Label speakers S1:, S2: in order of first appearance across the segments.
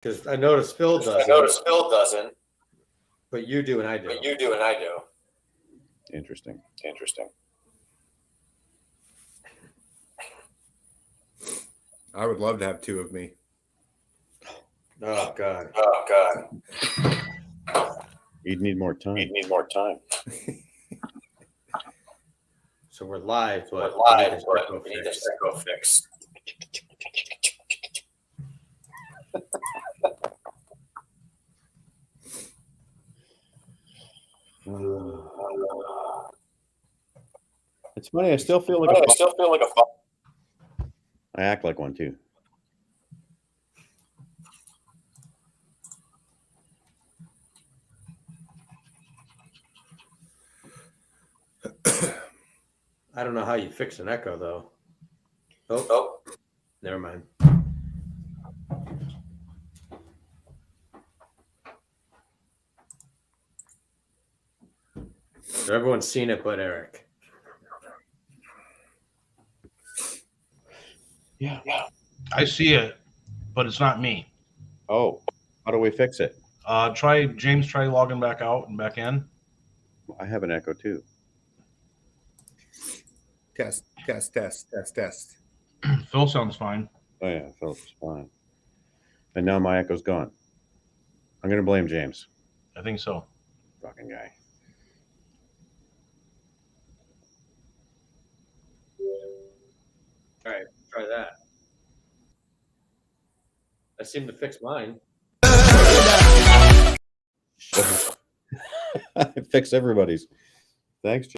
S1: Because I noticed Phil doesn't. But you do and I do.
S2: Interesting.
S3: I would love to have two of me.
S1: Oh God.
S2: You'd need more time.
S1: So we're live, but we need this echo fixed.
S2: It's funny. I still feel like a I act like one too.
S1: I don't know how you fix an echo though. Oh, never mind. So everyone's seen it but Eric.
S2: Yeah.
S4: I see it, but it's not me.
S2: Oh, how do we fix it?
S4: Try logging back out and back in.
S2: I have an echo too.
S3: Test.
S4: Phil sounds fine.
S2: Oh yeah, Philip's fine. And now my echo's gone. I'm gonna blame James.
S4: I think so.
S2: Fucking guy.
S1: All right, try that. I seem to fix mine.
S2: Fix everybody's. Thanks, James.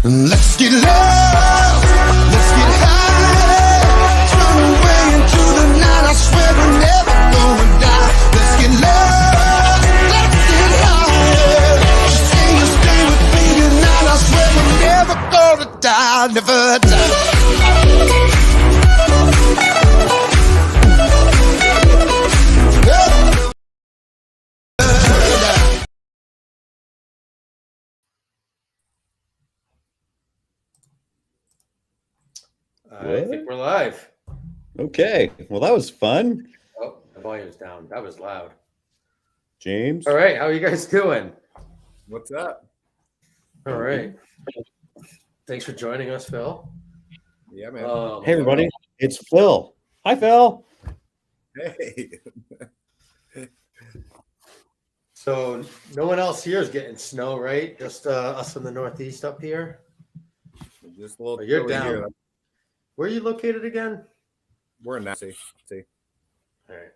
S5: Let's get low, let's get high, turn away into the night, I swear we're never gonna die. Let's get low, let's get higher, just say you stay with me tonight, I swear we're never gonna die, never die.
S1: I think we're live.
S2: Okay. Well, that was fun.
S1: Oh, the volume's down. That was loud.
S2: James.
S1: All right, how are you guys doing?
S3: What's up?
S1: All right. Thanks for joining us, Phil.
S3: Yeah, man.
S2: Hey, everybody. It's Phil. Hi, Phil.
S3: Hey.
S1: So no one else here is getting snow, right? Just us in the Northeast up here.
S3: Just a little.
S1: But you're
S3: chilly
S1: down.
S3: here.
S1: Where are you located again?
S3: We're in Nassau. See.
S1: All right.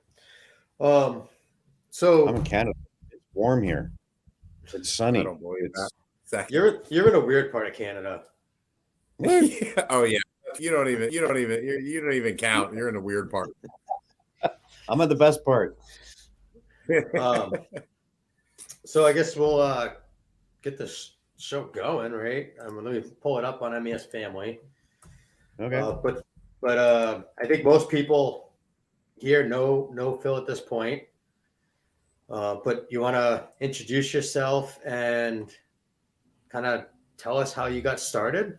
S1: So
S2: I'm in Canada. It's warm here. It's sunny.
S3: I don't believe that. Exactly.
S1: you're in a weird part of Canada.
S3: Yeah. Oh yeah. You don't even count. You're in a weird part.
S2: I'm at the best part.
S1: So I guess we'll get this show going, right? Let me pull it up on MES Family.
S2: Okay.
S1: But I think most people here know Phil at this point. But you want to introduce yourself and kind of tell us how you got started?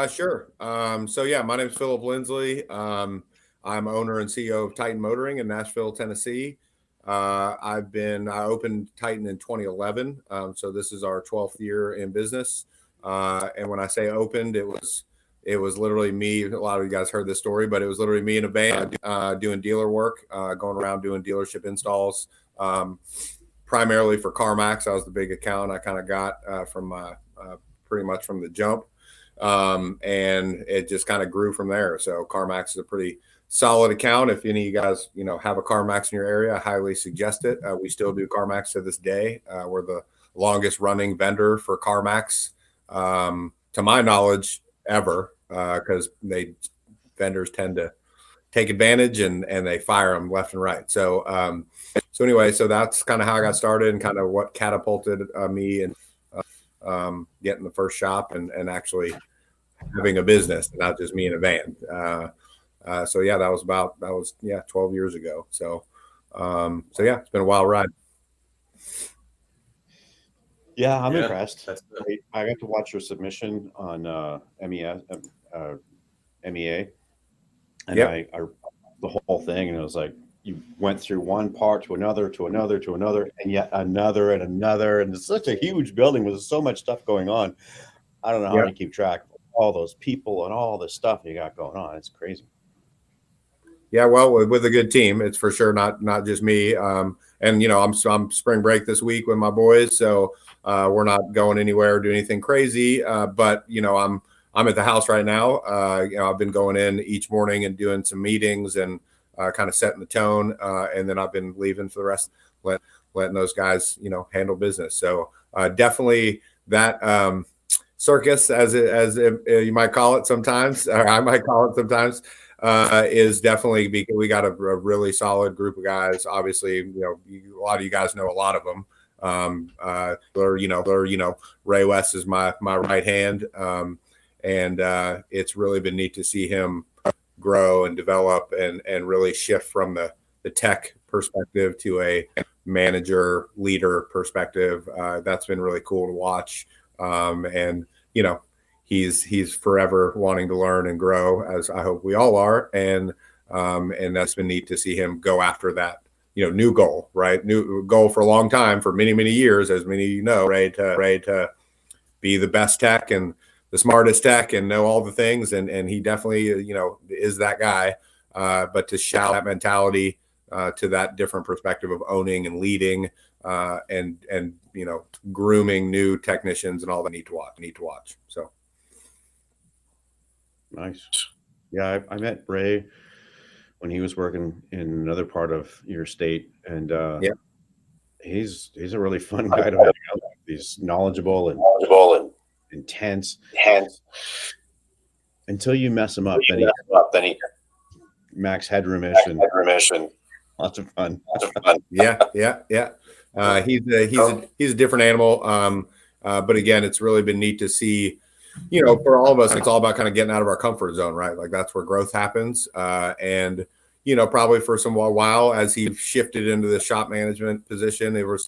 S3: Sure. So yeah, my name is Philip Lindsley. I'm owner and CEO of Titan Motoring in Nashville, Tennessee. I opened Titan in 2011. So this is our 12th year in business. And when I say opened, it was literally me. A lot of you guys heard this story, but it was literally me in a van doing dealer work, going around doing dealership installs, primarily for CarMax. That was the big account I kind of got from pretty much from the jump. And it just kind of grew from there. So CarMax is a pretty solid account. If any of you guys, have a CarMax in your area, I highly suggest it. We still do CarMax to this day. We're the longest running vendor for CarMax, to my knowledge, ever, because vendors tend to take advantage and they fire them left and right. So anyway, so that's kind of how I got started and kind of what catapulted me and getting the first shop and actually having a business, not just me in a van. So yeah, that was 12 years ago. So yeah, it's been a wild ride.
S2: Yeah, I'm
S1: Yeah,
S2: impressed.
S1: that's good.
S2: I got to watch your submission on MEA, and
S3: Yep.
S2: I the whole thing, and it was like you went through one part to another, to another, to another, and yet another and another, and it's such a huge building with so much stuff going on. I don't know how
S3: Yep.
S2: to keep track of all those people and all this stuff you got going on. It's crazy.
S3: Yeah, well, with a good team, it's for sure not just me. And you know, I'm spring break this week with my boys, so we're not going anywhere or doing anything crazy. But you know, I'm at the house right now. You know, I've been going in each morning and doing some meetings and kind of setting the tone, and then I've been leaving for the rest, letting those guys, you know, handle business. So definitely that circus, as you might call it sometimes, or I might call it sometimes. Is definitely because we got a really solid group of guys. Obviously, you know, a lot of you guys know a lot of them. Ray West is my right hand, and it's really been neat to see him grow and develop and really shift from the tech perspective to a manager leader perspective. That's been really cool to watch, and you know. He's forever wanting to learn and grow, as I hope we all are, and that's been neat to see him go after that, you know, new goal, right? New goal for a long time, for many years, as many of you know, right? To be the best tech and the smartest tech and know all the things, and he definitely, you know, is that guy. But to shout that mentality to that different perspective of owning and leading, and you know, grooming new technicians and all that need to watch. So.
S2: Nice. Yeah, I met Ray when he was working in another part of your state, and
S3: Yeah.
S2: he's a really fun guy to hang out with. He's knowledgeable and intense. Until you mess him up, then he max headroom-ish and lots of fun.
S3: Yeah. He's a different animal. But again, it's really been neat to see, you know, for all of us, it's all about kind of getting out of our comfort zone, right? Like that's where growth happens. And, you know, probably for some while as he shifted into the shop management position, there was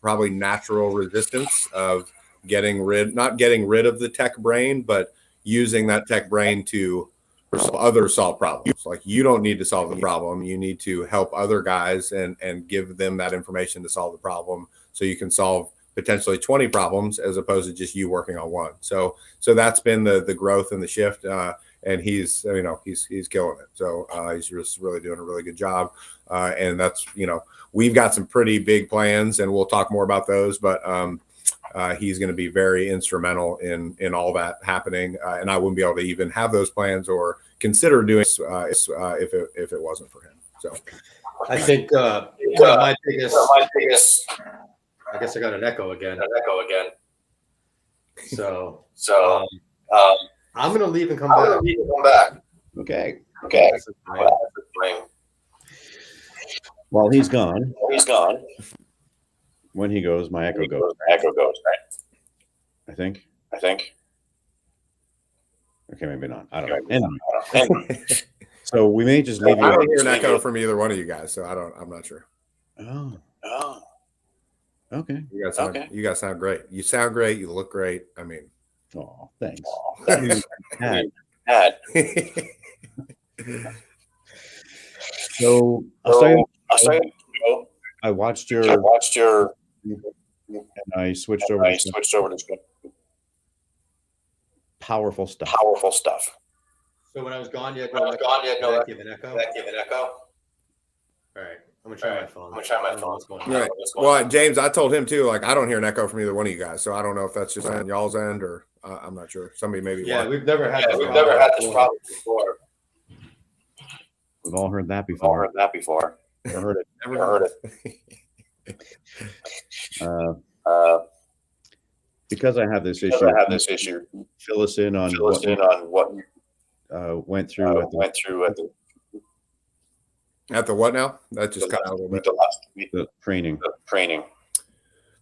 S3: probably natural resistance of not getting rid of the tech brain, but using that tech brain to others solve problems. Like you don't need to solve the problem. You need to help other guys and give them that information to solve the problem so you can solve potentially 20 problems as opposed to just you working on one. So that's been the growth and the shift. And he's killing it. So he's just really doing a really good job. And that's, you know, we've got some pretty big plans and we'll talk more about those, but he's going to be very instrumental in all that happening. And I wouldn't be able to even have those plans or consider doing if it wasn't for him. So
S1: I think my biggest. I guess I got an echo again. So I'm gonna leave and come back.
S2: Okay.
S1: That's the plan.
S2: While he's gone. When he goes, my echo goes. I think. Okay, maybe not. I don't know. Anyway. So we may just leave you.
S3: I don't hear an echo from either one of you guys, so I'm not sure.
S2: Oh. Okay.
S3: You guys sound great. You sound great. You look great. I mean,
S2: Oh, thanks. So I watched your and I switched over to powerful stuff.
S1: So when I was gone, you had no give an echo. All right, I'm gonna try my phone. I don't know what's going on.
S3: right. Well, James, I told him too. Like, I don't hear an echo from either one of you guys, so I don't know if that's just on y'all's end or I'm not sure. Somebody maybe.
S1: Yeah, we've never had this
S6: problem before.
S2: We've all heard that before. Never heard it.
S3: Never
S2: Because I have this issue. Fill us in on what went through at
S3: At the what now? That just cut out a little bit.
S2: The training.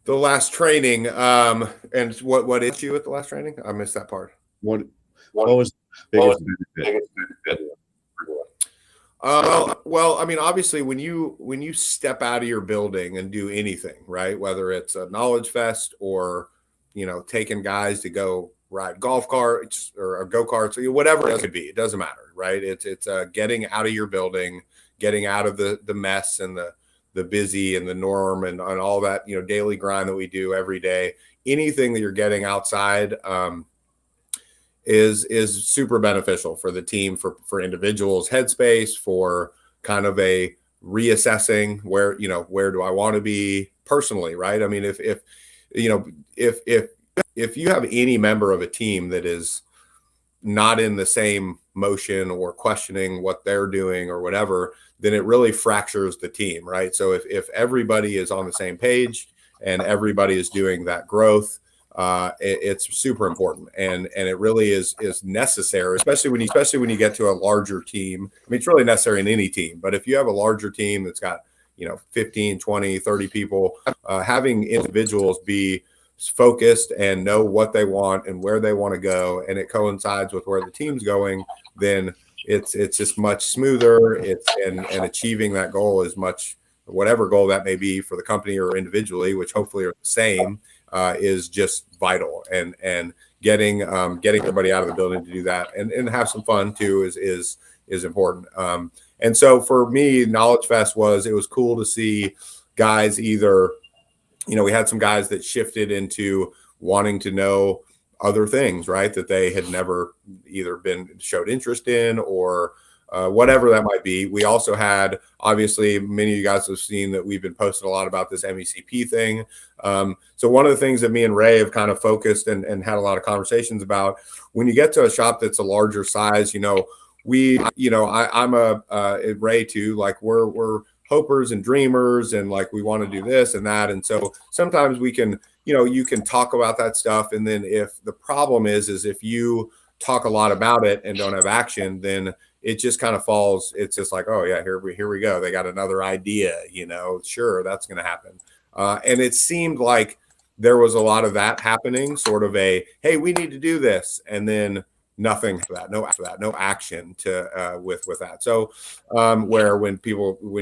S3: The last training. And what is you at the last training? I missed that part.
S2: What was the biggest benefit?
S3: Well, I mean, obviously, when you step out of your building and do anything, right? Whether it's a knowledge fest or taking guys to go ride golf carts or go karts, or whatever it could be, it doesn't matter, right? It's getting out of your building, getting out of the mess and the busy and the norm and all that daily grind that we do every day. Anything that you're getting outside is super beneficial for the team, for individuals' headspace, for kind of a reassessing where do I want to be personally, right? I mean, if you have any member of a team that is not in the same motion or questioning what they're doing or whatever, then it really fractures the team, right? So if everybody is on the same page and everybody is doing that growth, it's super important, and it really is necessary, especially when you get to a larger team. I mean, it's really necessary in any team, but if you have a larger team that's got 15, 20, 30 people, having individuals be focused and know what they want and where they want to go, and it coincides with where the team's going, then it's just much smoother. And achieving that goal is much, whatever goal that may be for the company or individually, which hopefully are the same, is just vital. And getting everybody out of the building to do that and have some fun too is important. And so for me, Knowledge Fest it was cool to see guys either, we had some guys that shifted into wanting to know other things, right, that they had never either been showed interest in or whatever that might be. We also had, obviously, many of you guys have seen that we've been posting a lot about this MECP thing. So one of the things that me and Ray have kind of focused and had a lot of conversations about, when you get to a shop that's a larger size, I'm Ray too, like we're hopers and dreamers, and like we want to do this and that. And so sometimes we can, you can talk about that stuff. And then if the problem is if you talk a lot about it and don't have action, then it just kind of falls. It's just like, oh yeah, here we go. They got another idea, sure, that's going to happen. And it seemed like there was a lot of that happening, sort of a, hey, we need to do this. And then nothing for that, no action to with that. So where when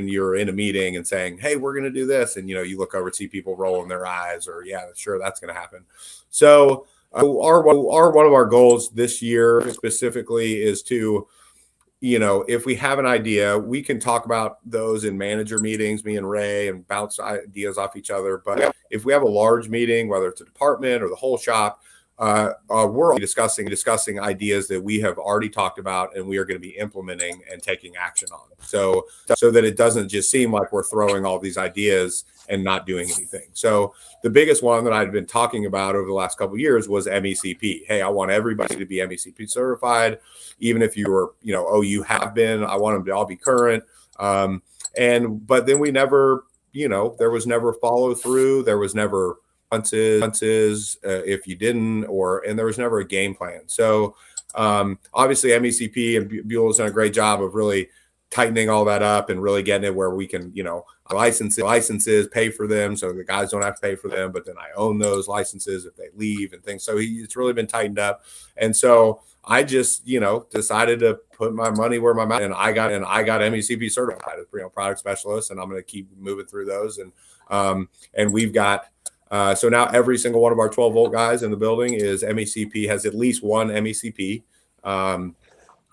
S3: you're in a meeting and saying, hey, we're going to do this, and you look over and see people rolling their eyes, or yeah, sure, that's going to happen. So one of our goals this year specifically is to, if we have an idea, we can talk about those in manager meetings, me and Ray, and bounce ideas off each other. But if we have a large meeting, whether it's a department or the whole shop, we're discussing ideas that we have already talked about and we are going to be implementing and taking action on. So that it doesn't just seem like we're throwing all these ideas and not doing anything. So the biggest one that I've been talking about over the last couple of years was MECP. Hey, I want everybody to be MECP certified, even if you were, you have been. I want them to all be current. But then we never, there was never follow through. There was never punches if you didn't, and there was never a game plan. So obviously MECP and Buell's done a great job of really tightening all that up and really getting it where we can, licenses, pay for them, so the guys don't have to pay for them, but then I own those licenses if they leave and things. So it's really been tightened up. And so I just, decided to put my money where my mouth, and I got MECP certified as product specialist, and I'm going to keep moving through those. And we've got, so now every single one of our 12 volt guys in the building is MECP, has at least one MECP.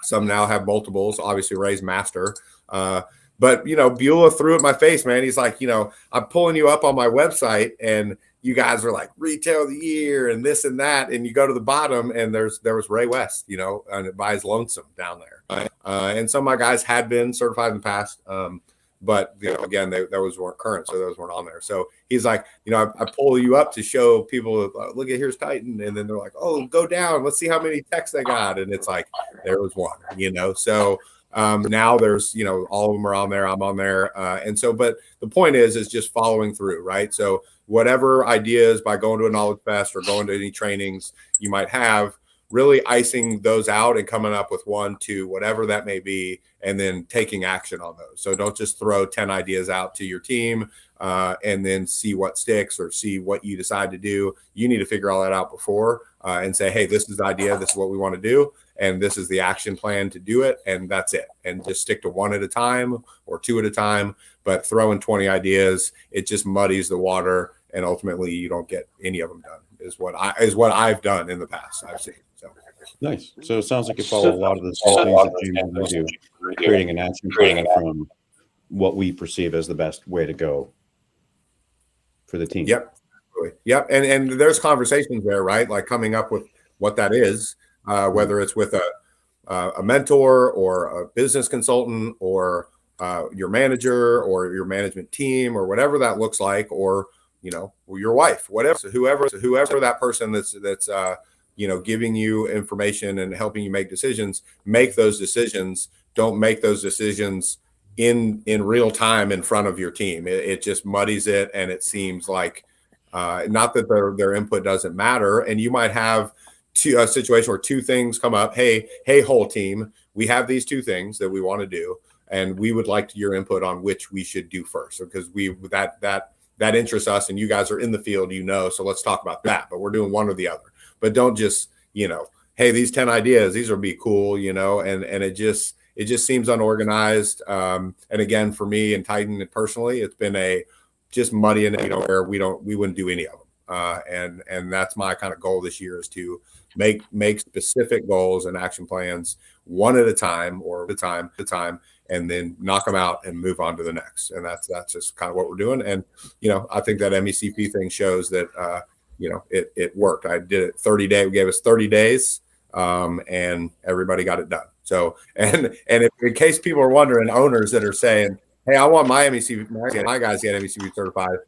S3: Some now have multiples, obviously Ray's master. But, Beulah threw it in my face, man. He's like, I'm pulling you up on my website and you guys are like retail of the year and this and that. And you go to the bottom and there was Ray West, and by his lonesome down there. And some of my guys had been certified in the past. But again, those weren't current, so those weren't on there. So he's like, I pull you up to show people, look at, here's Titan, and then they're like, oh, go down, let's see how many texts they got, and it's like there was one, So now there's, all of them are on there. I'm on there, and so, but the point is just following through, right? So whatever ideas by going to a Knowledge Fest or going to any trainings you might have, really icing those out and coming up with 1, 2, whatever that may be, and then taking action on those. So don't just throw 10 ideas out to your team and then see what sticks or see what you decide to do. You need to figure all that out before and say, hey, this is the idea. This is what we want to do. And this is the action plan to do it. And that's it. And just stick to 1 at a time or 2 at a time. But throwing 20 ideas, it just muddies the water. And ultimately, you don't get any of them done, is what I've done in the past. I've seen. So
S2: Nice. So it sounds like you follow a lot of the same things that James and I do, creating an action plan from what we perceive as the best way to go for the team.
S3: Yep. Yep. And there's conversations there, right? Like coming up with what that is, whether it's with a mentor or a business consultant or your manager or your management team or whatever that looks like, or, you know, your wife, whatever. So whoever that person that's you know, giving you information and helping you make decisions, make those decisions. Don't make those decisions in real time in front of your team. It just muddies it, and it seems like not that their input doesn't matter. And you might have a situation where 2 things come up. Hey, whole team, we have these 2 things that we want to do, and we would like your input on which we should do first, because that interests us, and you guys are in the field, you know. So let's talk about that. But we're doing one or the other. But don't just, you know, hey, these 10 ideas, these will be cool, you know, and it just seems unorganized. And again, for me and Titan personally, it's been just muddy, and, you know, where we wouldn't do any of them. And that's my kind of goal this year, is to make specific goals and action plans 1 at a time or at a time, and then knock them out and move on to the next. And that's just kind of what we're doing. And, you know, I think that MECP thing shows that, you know, it worked. I did it 30 days. We gave us 30 days and everybody got it done. So, and if, in case people are wondering, owners that are saying, hey, I want my MECP, my guys get MECP certified,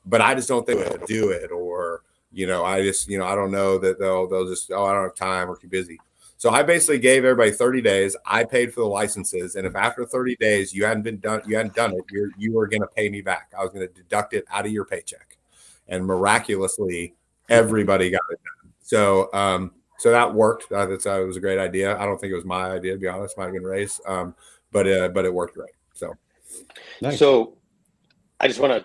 S3: but I just don't think they'll do it. Or, you know, I don't know that they'll just, I don't have time, or too busy. So I basically gave everybody 30 days. I paid for the licenses. And if after 30 days you hadn't done it, you were going to pay me back. I was going to deduct it out of your paycheck. And miraculously, everybody got it done. So, so that worked. It was a great idea. I don't think it was my idea, to be honest. It might have been Ray's, but it worked great. So,
S2: Nice.
S1: So I just want to,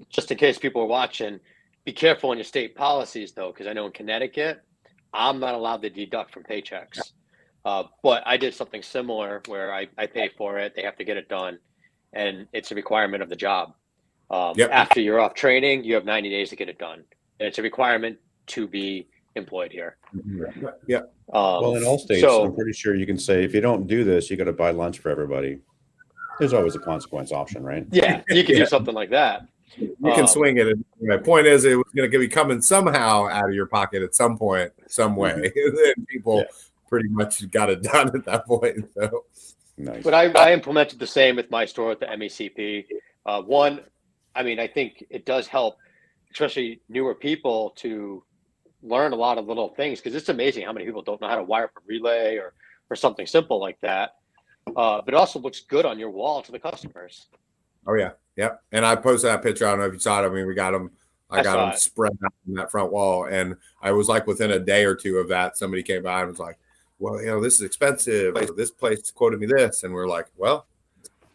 S1: just in case people are watching, be careful on your state policies, though, because I know in Connecticut, I'm not allowed to deduct from paychecks. But I did something similar where I pay for it. They have to get it done. And it's a requirement of the job. After you're off training, you have 90 days to get it done. And it's a requirement to be employed here.
S3: Yeah.
S2: Well, in all states, I'm pretty sure you can say, if you don't do this, you got to buy lunch for everybody. There's always a consequence option, right?
S1: Yeah, you can do something like that.
S3: You can swing it. My point is, it was going to be coming somehow out of your pocket at some point, some way. And people pretty much got it done at that point. So
S2: Nice.
S1: But I implemented the same with my store at the MECP. One, I mean, I think it does help, especially newer people, to learn a lot of little things, because it's amazing how many people don't know how to wire up a relay or something simple like that. But it also looks good on your wall to the customers.
S3: Oh yeah. Yep. And I posted that picture. I don't know if you saw it. I mean, we got them. I got them spread out on that front wall. And I was like, within a day or two of that, somebody came by and was like, well, you know, this is expensive. This place quoted me this. And we're like, well,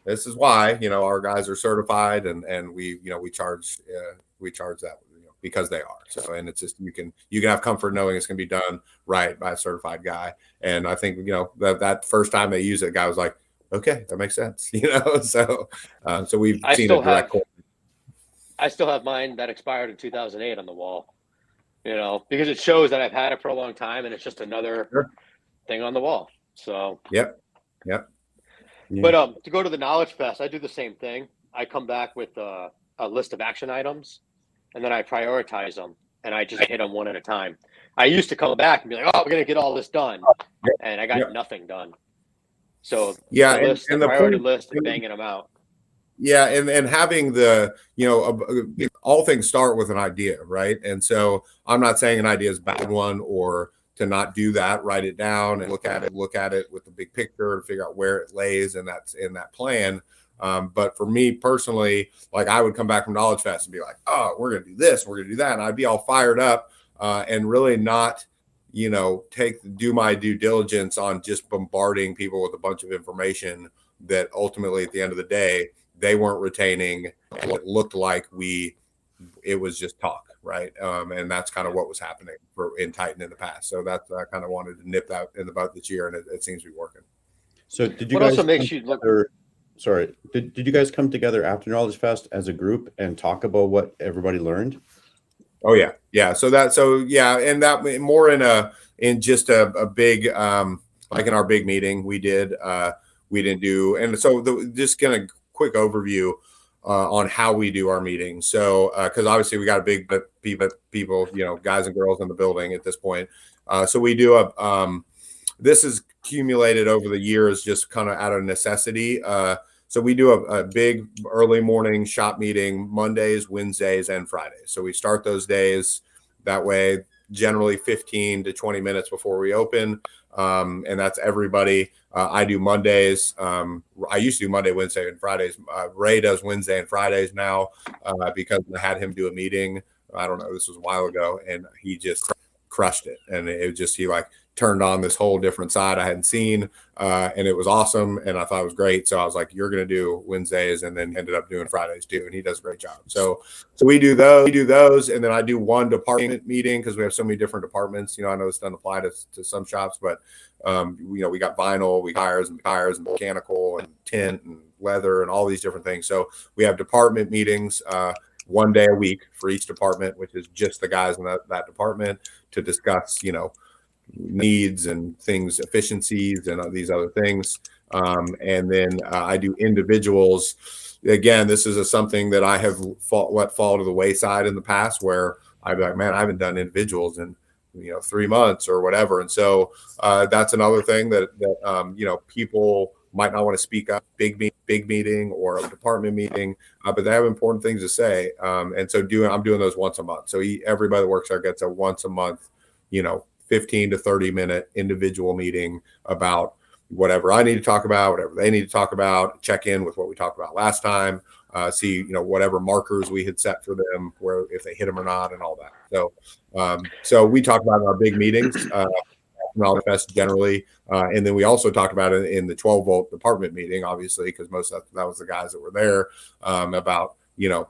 S3: this is why, you know, our guys are certified, and we, you know, we charge that, you know, because they are. So, and it's just, you can have comfort knowing it's going to be done right by a certified guy. And I think, you know, that first time they use it, the guy was like, okay, that makes sense, you know? So we've seen a direct.
S1: I still have mine that expired in 2008 on the wall, you know, because it shows that I've had it for a long time, and it's just another thing on the wall. So,
S3: Yep.
S1: But to go to the Knowledge Fest, I do the same thing. I come back with a list of action items, and then I prioritize them, and I just hit them one at a time. I used to come back and be like, oh, we're going to get all this done. And I got nothing done. So the priority list and banging them out.
S3: Yeah. And having the, you know, all things start with an idea, right? And so I'm not saying an idea is a bad one, or to not do that, write it down and look at it with the big picture to figure out where it lays, and that's in that plan. But for me personally, like, I would come back from Knowledge Fest and be like, oh, we're going to do this, we're going to do that. And I'd be all fired up and really not, do my due diligence on just bombarding people with a bunch of information that ultimately at the end of the day, they weren't retaining, and it looked like it was just talk. Right. And that's kind of what was happening in Titan in the past. So I kind of wanted to nip that in the bud this year, and it seems to be working.
S2: So did you
S6: What
S2: guys
S6: also makes
S2: come
S6: you look?
S2: together- Sorry, did you guys come together after Knowledge Fest as a group and talk about what everybody learned?
S3: Oh yeah. Yeah. And that more in just a big, like in our big meeting we didn't do. And so just kind of quick overview on how we do our meetings. So, cause obviously we got a big people, guys and girls in the building at this point. So we do this is accumulated over the years, just kind of out of necessity. So we do a big early morning shop meeting Mondays, Wednesdays, and Fridays. So we start those days that way, generally 15 to 20 minutes before we open. And that's everybody. I do Mondays. I used to do Monday, Wednesday, and Fridays. Ray does Wednesday and Fridays now because I had him do a meeting. I don't know, this was a while ago, and he just crushed it. And he like turned on this whole different side I hadn't seen. And it was awesome. And I thought it was great. So I was like, you're going to do Wednesdays, and then ended up doing Fridays too. And he does a great job. So we do those. And then I do one department meeting because we have so many different departments. I know this doesn't apply to some shops, but we got vinyl, we got tires and mechanical and tint and leather and all these different things. So we have department meetings, one day a week for each department, which is just the guys in that department to discuss, needs and things, efficiencies and these other things. And then I do individuals. Again, this is something that I have let fall to the wayside in the past, where I'd be like, man, I haven't done individuals in 3 months or whatever. And so that's another thing that people might not want to speak up, big meeting or a department meeting, but they have important things to say. And so I'm doing those once a month. So everybody that works there gets a once a month, 15 to 30 minute individual meeting about whatever I need to talk about, whatever they need to talk about, check in with what we talked about last time, see, whatever markers we had set for them, where if they hit them or not, and all that. So we talk about in our big meetings, Knowledge Fest generally. And then we also talked about it in the 12 volt department meeting, obviously, because most of that was the guys that were there, about,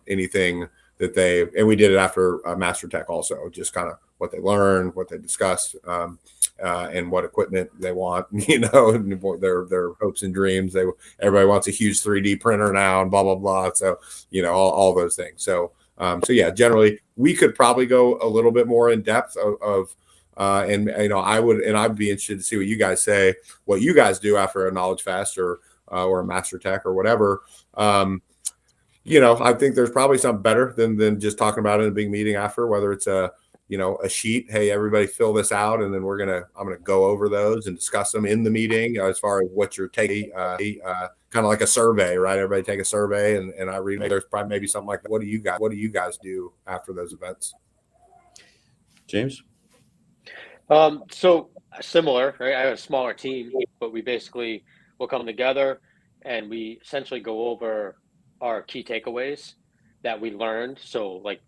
S3: anything that and we did it after Master Tech also, just kind of what they learned, what they discussed, and what equipment they want, and their hopes and dreams. Everybody wants a huge 3D printer now and blah, blah, blah. So, all those things. So yeah, generally we could probably go a little bit more in depth I'd be interested to see what you guys say, what you guys do after a Knowledge Fest or a Master Tech or whatever. I think there's probably something better than just talking about it in a big meeting after, whether it's a sheet, hey, everybody fill this out. And then I'm going to go over those and discuss them in the meeting as far as what you're taking, kind of like a survey, right? Everybody take a survey and I read, there's probably maybe something like that. What do you guys do after those events?
S2: James?
S6: So similar, right? I have a smaller team, but we basically will come together and we essentially go over our key takeaways that we learned. So like,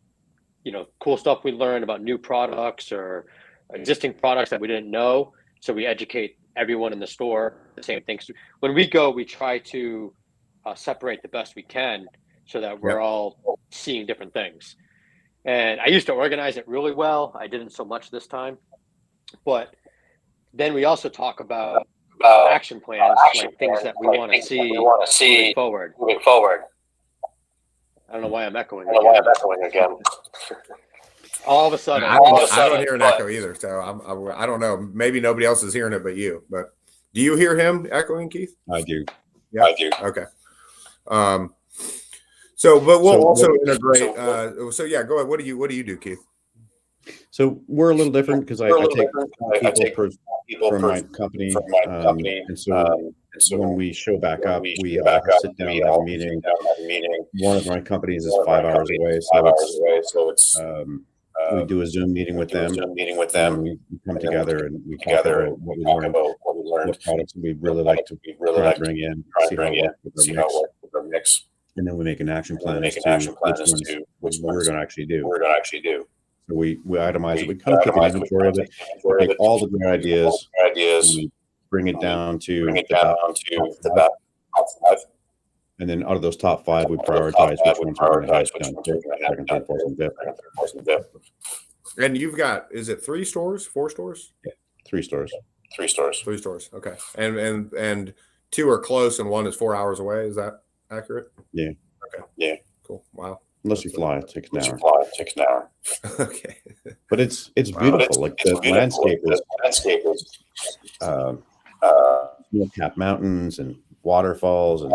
S6: cool stuff we learned about new products or existing products that we didn't know. So we educate everyone in the store the same things. When we go, we try to separate the best we can so that we're all seeing different things. And I used to organize it really well. I didn't so much this time. But then we also talk about action plans, like things that we want to see moving forward. I don't know why I'm echoing again. All of a sudden,
S3: I don't hear an echo either. So I don't know. Maybe nobody else is hearing it but you. But do you hear him echoing, Keith?
S2: I do.
S3: Yeah, I do. Okay. But we'll also integrate. So yeah, go ahead. What do you do, Keith?
S2: So we're a little different because I take people from my company. And so when we show back up, we sit down and have a meeting. One of my companies is 5 hours away. So it's we do a Zoom meeting with them. We come together and we talk about what we learned, what products we'd really like to bring in, see how it works with our mix. And then we make an action plan as to which ones we're going to actually do. we itemize it. We kind of take an inventory of it, take all the good ideas, and bring it down to the top 5. And then out of those top 5, we prioritize which ones we're going to have done second, third, fourth, and fifth.
S3: And you've got, is it 3 stores, 4 stores?
S2: Yeah, 3 stores.
S3: 3 stores. Okay. And 2 are close and 1 is 4 hours away. Is that accurate?
S2: Yeah.
S3: Okay. Yeah. Cool. Wow.
S2: Unless you fly, it takes an hour.
S3: Okay.
S2: But it's beautiful. Like the landscape is snow-capped mountains and waterfalls and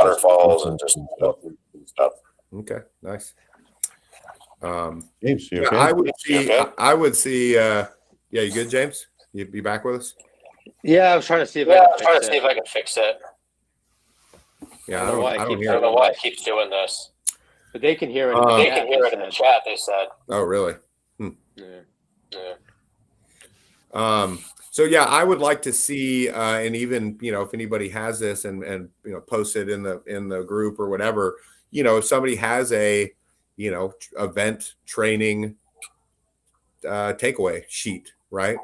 S2: just stuff.
S3: Okay. Nice.
S2: James, you
S3: Yeah,
S2: okay?
S3: I would see. Yeah, you good, James? You be back with us?
S6: Yeah, I was trying to see if I can fix it.
S3: Yeah,
S6: I don't
S3: hear
S6: know
S3: it.
S6: why it keeps doing this. But they can hear it. In the chat. They said.
S3: Oh, really?
S6: Yeah.
S3: So yeah, I would like to see, and even if anybody has this and post it in the group or whatever, if somebody has a event training takeaway sheet, right?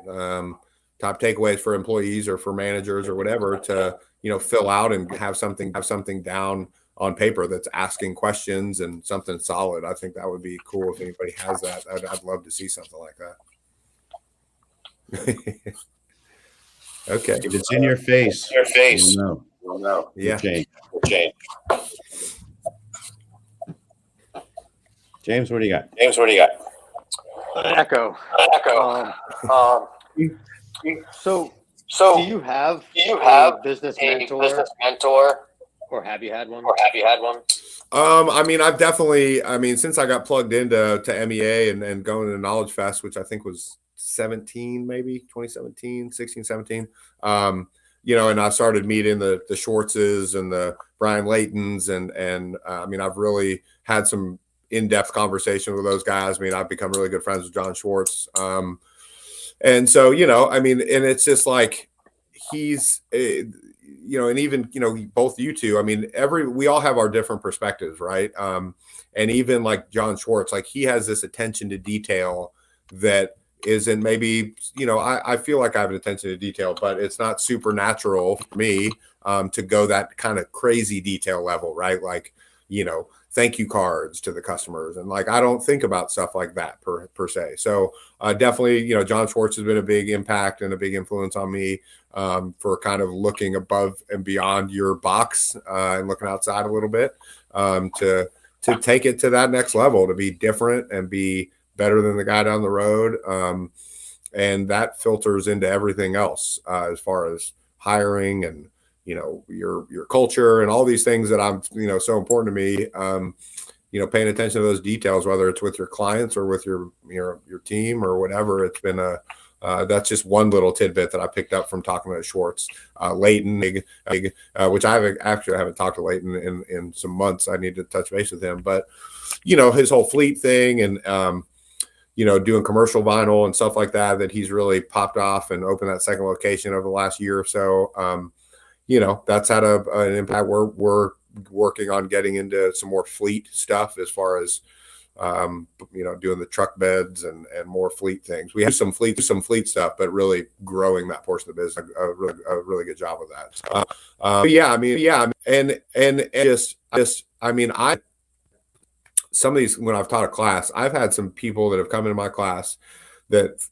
S3: Top takeaways for employees or for managers or whatever to fill out and have something down on paper that's asking questions and something solid. I think that would be cool if anybody has that. I'd love to see something like that. Okay.
S2: If it's in your face, you'll know.
S3: Yeah.
S2: Change. James, what do you got?
S6: Echo. So do you have a business mentor, or have you had one?
S3: I've definitely, since I got plugged into MEA and going to Knowledge Fest, which I think was 2017, 16, 17. And I started meeting the Schwartzes and the Brian Laytons and I've really had some in-depth conversation with those guys. I've become really good friends with John Schwartz. And so, and it's just like he's, and even, both you two, we all have our different perspectives, right? And even like John Schwartz, like he has this attention to detail that isn't maybe, I feel like I have an attention to detail, but it's not supernatural for me to go that kind of crazy detail level, right? Like, thank you cards to the customers. And like, I don't think about stuff like that per se. So definitely, John Schwartz has been a big impact and a big influence on me for kind of looking above and beyond your box and looking outside a little bit to take it to that next level, to be different and be better than the guy down the road. And that filters into everything else as far as hiring and, your culture and all these things that I'm, so important to me, paying attention to those details, whether it's with your clients or with your team or whatever. It's been that's just one little tidbit that I picked up from talking to Schwartz. Layton, which I haven't talked to Layton in some months. I need to touch base with him, but his whole fleet thing and, doing commercial vinyl and stuff like that he's really popped off and opened that second location over the last year or so. That's had an impact. We're working on getting into some more fleet stuff as far as, doing the truck beds and more fleet things. We have some fleet stuff, but really growing that portion of the business, a really good job with that. Some of these, when I've taught a class, I've had some people that have come into my class that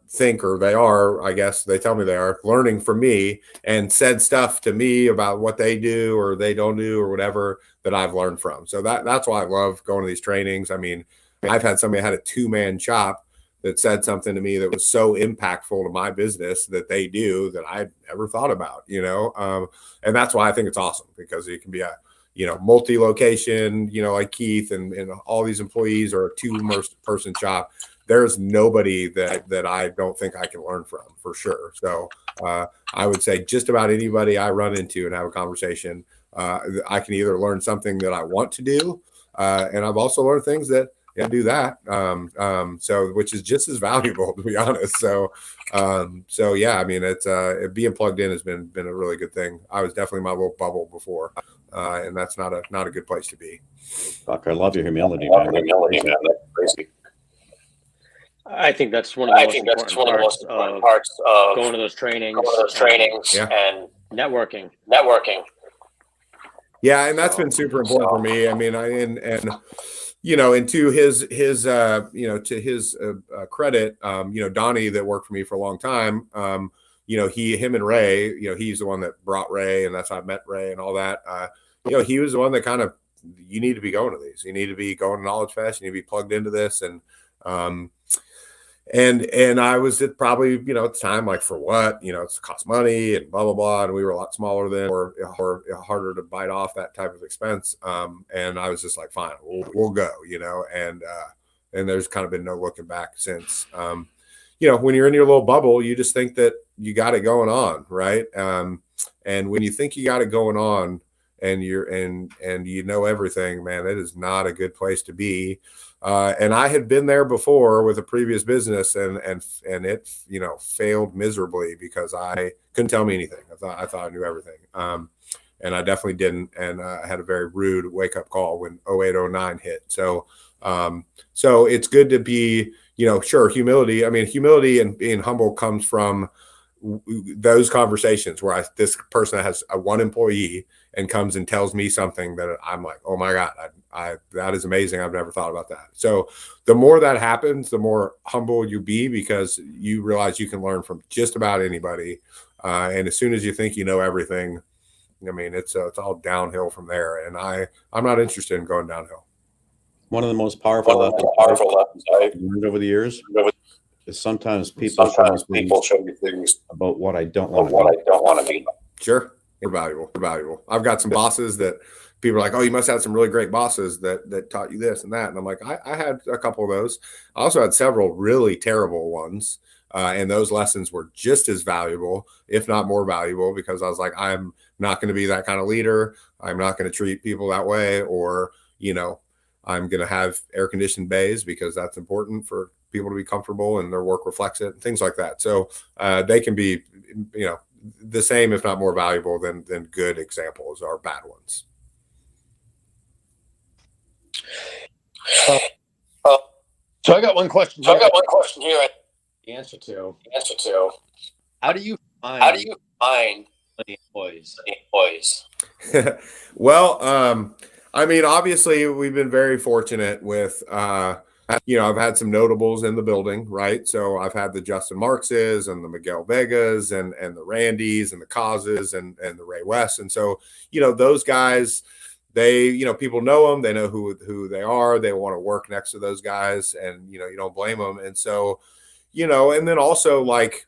S3: think, or they are, I guess they tell me they are learning from me and said stuff to me about what they do or they don't do or whatever that I've learned from. So that's why I love going to these trainings. I've had somebody had a 2-man shop that said something to me that was so impactful to my business that they do that I never thought about, and that's why I think it's awesome, because it can be a, multi-location, like Keith and all these employees are a 2-person shop. There's nobody that I don't think I can learn from, for sure. So I would say just about anybody I run into and have a conversation, I can either learn something that I want to do, and I've also learned things that do that. So which is just as valuable, to be honest. So yeah, it's being plugged in has been a really good thing. I was definitely my little bubble before, and that's not a good place to be.
S2: Fuck, I love your humility, man. That's crazy.
S6: I think that's one of the most important parts of going to those trainings,
S3: Yeah.
S6: and networking.
S3: Yeah, and that's been super important for me. I mean, and to his credit, Donnie that worked for me for a long time, him and Ray, he's the one that brought Ray, and that's how I met Ray and all that. He was the one that kind of, you need to be going to these. You need to be going to Knowledge Fest. You need to be plugged into this. And I was at probably, at the time, like, for what, it's cost money and blah, blah, blah. And we were a lot smaller then, or harder to bite off that type of expense. And I was just like, fine, we'll go, and there's kind of been no looking back since. When you're in your little bubble, you just think that you got it going on. Right. And when you think you got it going on, and you know everything, man, it is not a good place to be. And I had been there before with a previous business, and it failed miserably because I couldn't tell me anything. I thought I knew everything, and I definitely didn't. And I had a very rude wake up call when 0809 hit. So it's good to be, sure, humility. I mean, humility and being humble comes from those conversations where this person has a one employee and comes and tells me something that I'm like, oh my God, that is amazing. I've never thought about that. So the more that happens, the more humble you be, because you realize you can learn from just about anybody. And as soon as you think you know everything, I mean, it's all downhill from there. And I'm not interested in going downhill.
S2: One of the most powerful lessons I've learned over the years is sometimes people show me things about what I don't want to be.
S3: Sure. They're valuable. I've got some bosses that people are like, oh, you must have some really great bosses that taught you this and that. And I'm like, I had a couple of those. I also had several really terrible ones. And those lessons were just as valuable, if not more valuable, because I was like, I'm not going to be that kind of leader. I'm not going to treat people that way. Or, I'm going to have air conditioned bays because that's important for people to be comfortable and their work reflects it and things like that. So they can be, the same, if not more valuable than good examples or bad ones.
S6: So I got one question here. The answer to. How do you find the employees?
S3: Well, I mean, obviously, we've been very fortunate with. I've had some notables in the building, right? So I've had the Justin Markses and the Miguel Vegas and the Randys and the Causes and the Ray West. And so, those guys, they, people know them, they know who they are. They want to work next to those guys, and, you don't blame them. And so, and then also like,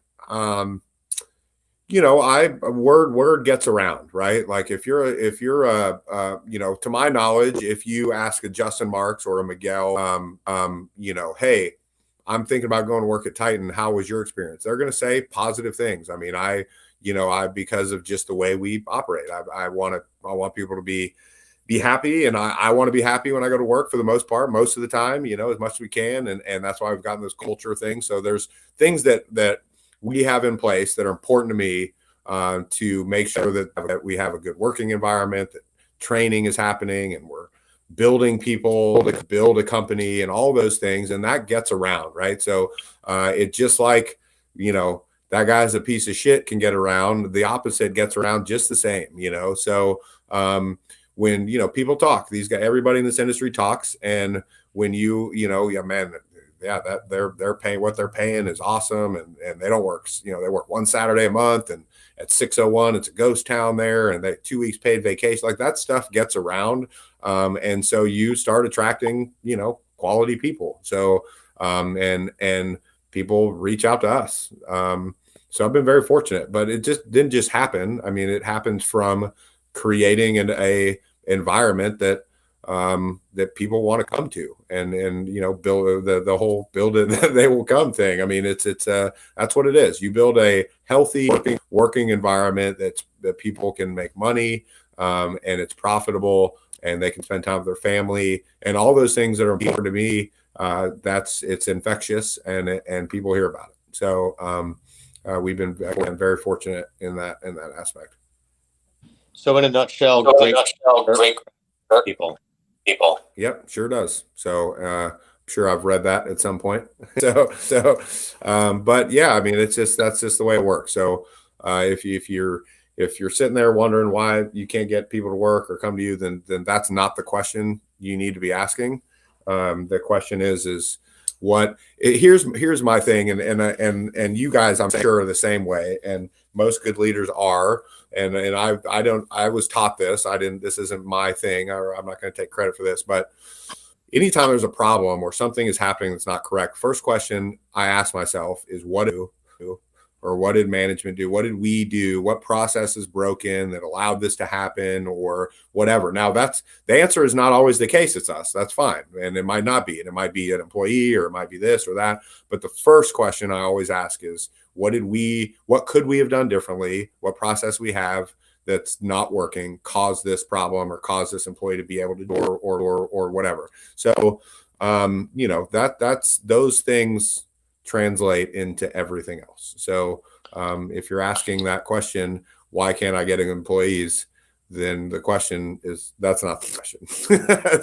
S3: word gets around, right? Like if you're to my knowledge, if you ask a Justin Marks or a Miguel, hey, I'm thinking about going to work at Titan. How was your experience? They're going to say positive things. I mean, I because of just the way we operate, I want people to be happy, and I want to be happy when I go to work for the most part, most of the time, as much as we can. And that's why we've gotten those culture things. So there's things that we have in place that are important to me to make sure that we have a good working environment, that training is happening, and we're building people to build a company and all those things. And that gets around, right? So it just like, that guy's a piece of shit can get around. The opposite gets around just the same, So when, people talk, these guys, everybody in this industry talks. And when that they're paying, what they're paying is awesome. And they don't work, they work one Saturday a month, and at 601, it's a ghost town there, and they 2 weeks paid vacation. Like that stuff gets around. And so you start attracting, quality people. So, and people reach out to us. So I've been very fortunate, but it just didn't just happen. I mean, it happens from creating a environment that people want to come to, and build the whole build it they will come thing. I mean, that's what it is. You build a healthy working environment that people can make money, and it's profitable, and they can spend time with their family, and all those things that are important to me. It's infectious, and people hear about it. So we've been, again, very fortunate in that aspect.
S6: So in a nutshell, great people.
S3: Yep, sure does. So sure I've read that at some point. But yeah, I mean, that's just the way it works. So if you're sitting there wondering why you can't get people to work or come to you, then that's not the question you need to be asking. The question is here's my thing, and you guys, I'm sure, are the same way, and most good leaders are. And I was taught this. This isn't my thing, or I'm not going to take credit for this, but anytime there's a problem or something is happening that's not correct, first question I ask myself is what did management do? What did we do? What process is broken that allowed this to happen, or whatever? Now, that's the answer is not always the case. It's us. That's fine. And it might not be. And it might be an employee, or it might be this or that. But the first question I always ask is, what could we have done differently? What process we have that's not working caused this problem, or caused this employee to be able to do or whatever. So, that's those things translate into everything else. So if you're asking that question, why can't I get employees? Then the question is, that's not the question.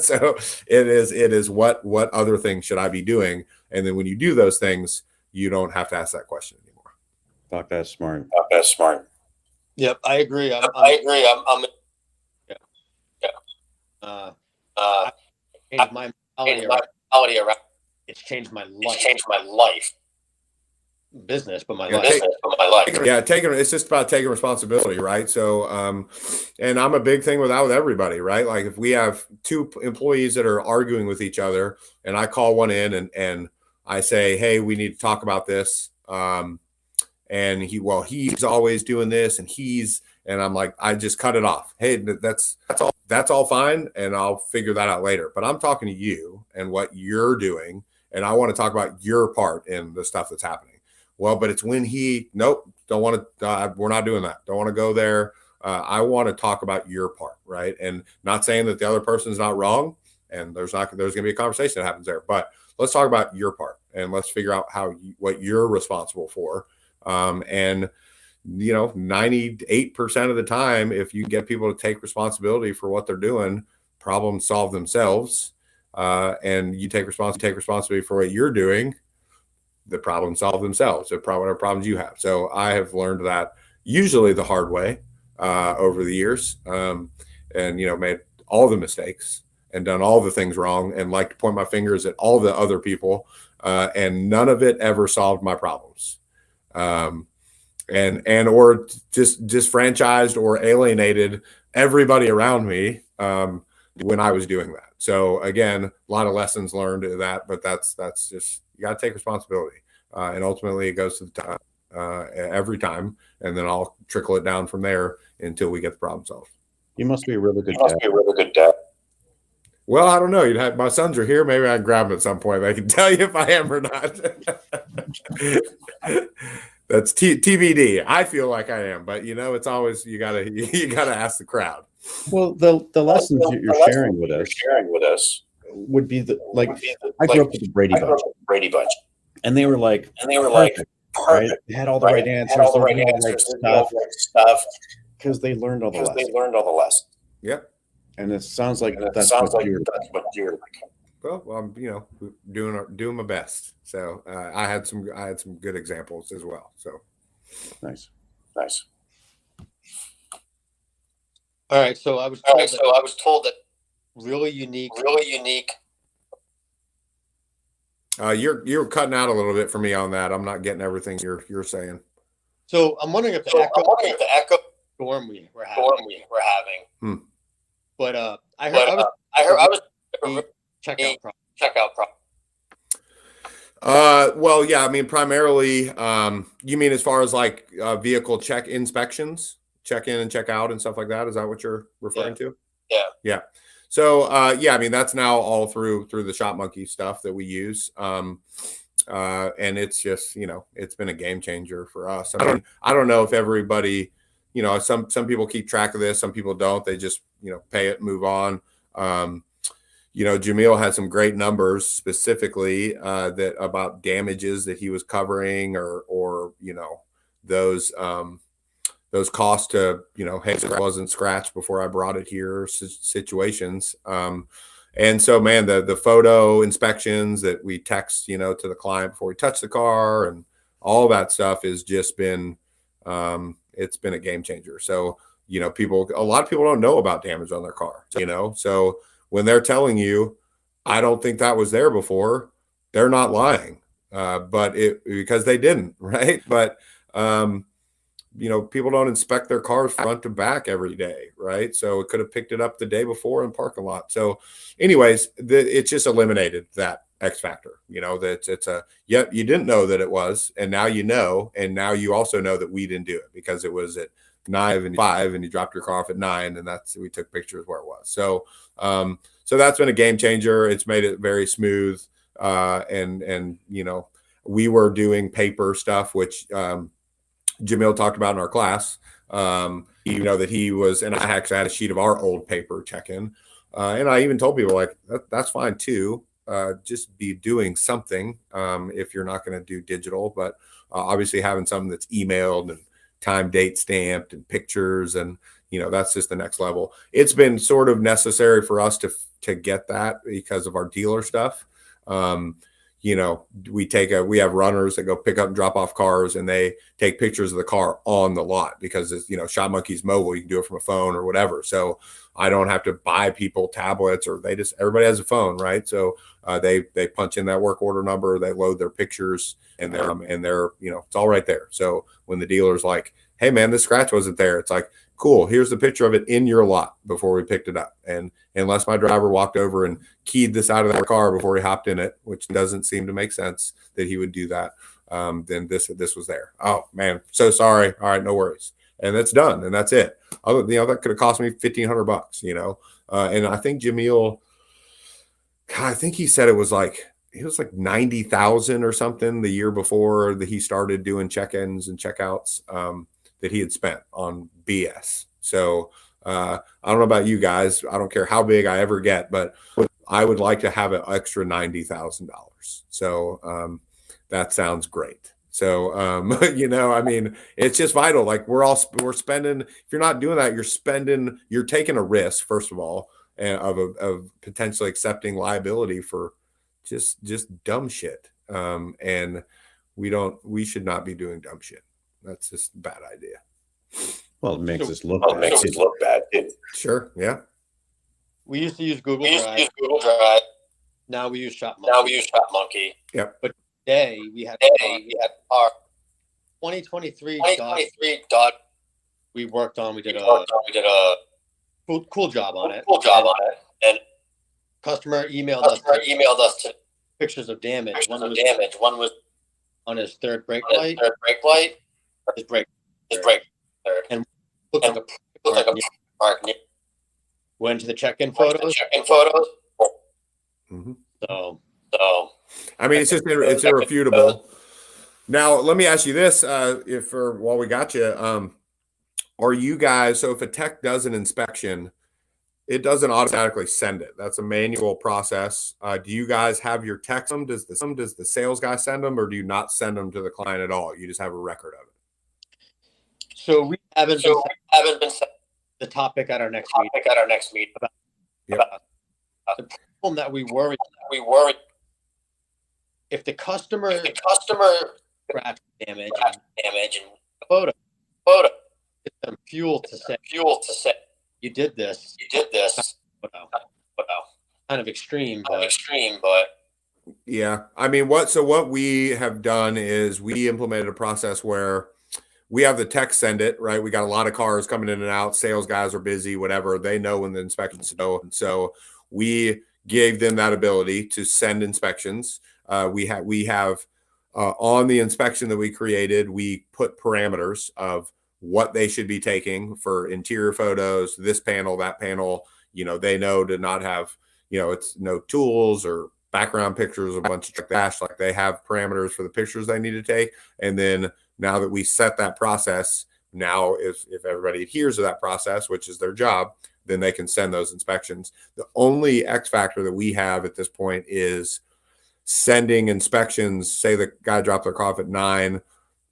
S3: So it is what other things should I be doing? And then when you do those things, you don't have to ask that question anymore.
S2: Fuck, that's smart.
S6: Yep, I agree. I changed my mentality around. It's changed my life. Business, but my life.
S3: It's just about taking responsibility, right? So, and I'm a big thing with everybody, right? Like if we have two employees that are arguing with each other, and I call one in and I say, hey, we need to talk about this. And he's always doing this, and I'm like, I just cut it off. Hey, that's all fine, and I'll figure that out later. But I'm talking to you and what you're doing, and I want to talk about your part in the stuff that's happening. Well, but it's when don't want to, we're not doing that. Don't want to go there. I want to talk about your part, right? And not saying that the other person's not wrong, and there's going to be a conversation that happens there, but let's talk about your part, and let's figure out what you're responsible for. And 98% of the time, if you get people to take responsibility for what they're doing, problems solve themselves. And you take responsibility for what you're doing, the problems solve themselves. Whatever problems you have. So I have learned that usually the hard way over the years, and made all the mistakes and done all the things wrong, and like to point my fingers at all the other people, and none of it ever solved my problems. Or just disfranchised or alienated everybody around me when I was doing that. So again, a lot of lessons learned in that, but that's just, you got to take responsibility, and ultimately it goes to the top every time, and then I'll trickle it down from there until we get the problem solved.
S2: You must be a really good
S3: dad. Well, I don't know. My sons are here. Maybe I can grab them at some point. I can tell you if I am or not. That's TBD. I feel like I am, but it's always you gotta ask the crowd.
S2: Well, the lessons you're sharing with us would be I grew up with the Brady Bunch, and they were like perfect, right? They had all the right answers, all the right stuff, because they learned all the lessons.
S3: Yep.
S2: And it sounds like that's what you're like.
S3: Well, I'm doing my best. So I had some good examples as well. So
S2: nice.
S6: All right. So I was told that really unique.
S3: You're cutting out a little bit for me on that. I'm not getting everything you're saying.
S6: So I'm wondering if the echo storm we're having. But I heard I was checkout problem.
S3: Well, yeah, I mean, primarily, you mean as far as like vehicle check-in and check out and stuff like that? Is that what you're referring to? Yeah. So, I mean, that's now all through the ShopMonkey stuff that we use. And it's just, it's been a game changer for us. I don't know if everybody, some people keep track of this, some people don't. They just, pay it, move on. Jamil had some great numbers specifically that about damages that he was covering or those costs to, hey, it wasn't scratched before I brought it here situations. And so, man, the photo inspections that we text, you know, to the client before we touch the car and all that stuff has just been, it's been a game changer. So, you know, a lot of people don't know about damage on their car, you know, so when they're telling you, I don't think that was there before, they're not lying, because they didn't, right? But, you know, people don't inspect their cars front to back every day, right? So it could have picked it up the day before in parking lot. So anyways, it just eliminated that X factor, you know, that yep, you didn't know that it was, and now you know, and now you also know that we didn't do it because it was at 9 and 5 and you dropped your car off at 9, and we took pictures where it was. So, so that's been a game changer. It's made it very smooth. And, you know, we were doing paper stuff, which, Jamil talked about in our class, you know, that he was, and I actually had a sheet of our old paper check-in. And I even told people like, that's fine too. Just be doing something if you're not going to do digital, but obviously having something that's emailed and time, date stamped and pictures. And, you know, that's just the next level. It's been sort of necessary for us to get that because of our dealer stuff. You know, we have runners that go pick up and drop off cars, and they take pictures of the car on the lot because it's, you know, Shop Monkey's mobile. You can do it from a phone or whatever. So I don't have to buy people tablets, or everybody has a phone, right? So they punch in that work order number, they load their pictures, and they're, you know, it's all right there. So when the dealer's like, hey man, this scratch wasn't there, it's like, cool, here's the picture of it in your lot before we picked it up. And unless my driver walked over and keyed this out of that car before he hopped in it, which doesn't seem to make sense that he would do that, then this was there. Oh man, so sorry. All right, no worries. And that's done, and that's it. You know, that could have cost me $1,500, you know. And I think Jamil, God, I think he said it was like 90,000 or something the year before that he started doing check-ins and checkouts that he had spent on BS. So I don't know about you guys. I don't care how big I ever get, but I would like to have an extra $90,000. So that sounds great. So, you know, I mean, it's just vital. Like we're spending, if you're not doing that, you're taking a risk, first of all, of potentially accepting liability for just dumb shit. And we should not be doing dumb shit. That's just a bad idea.
S2: Well, it makes us look
S3: bad. Sure. Yeah.
S6: We used to use Google Drive. Now we use Shop Monkey.
S3: Yep.
S6: But today we had our 2023 dot. We worked on. We did a cool job on it. And customer emailed us to pictures of damage. One was on his third brake light. His brake. And looked like a mark. Went to the check-in photos.
S3: Mm-hmm.
S6: So
S3: I mean, it's irrefutable. Now, let me ask you this: while we got you, are you guys? So, if a tech does an inspection, it doesn't automatically send it. That's a manual process. Do you guys have your tech? Does the sales guy send them, or do you not send them to the client at all? You just have a record of it.
S6: So we haven't been the topic at our next meeting. About the problem that we worry if the customer scratch damage and photo gives them fuel to say you did this. Kind of extreme, but
S3: yeah. I mean, what we have done is we implemented a process where we have the tech send it, right? We got a lot of cars coming in and out. Sales guys are busy, whatever. They know when the inspections go. And so we gave them that ability to send inspections. We have on the inspection that we created, we put parameters of what they should be taking for interior photos, this panel, that panel. You know, they know to not have, you know, it's no tools or background pictures, a bunch of dash. Like they have parameters for the pictures they need to take. And then now that we set that process, now if everybody adheres to that process, which is their job, then they can send those inspections. The only X factor that we have at this point is sending inspections. Say the guy dropped their car off at 9,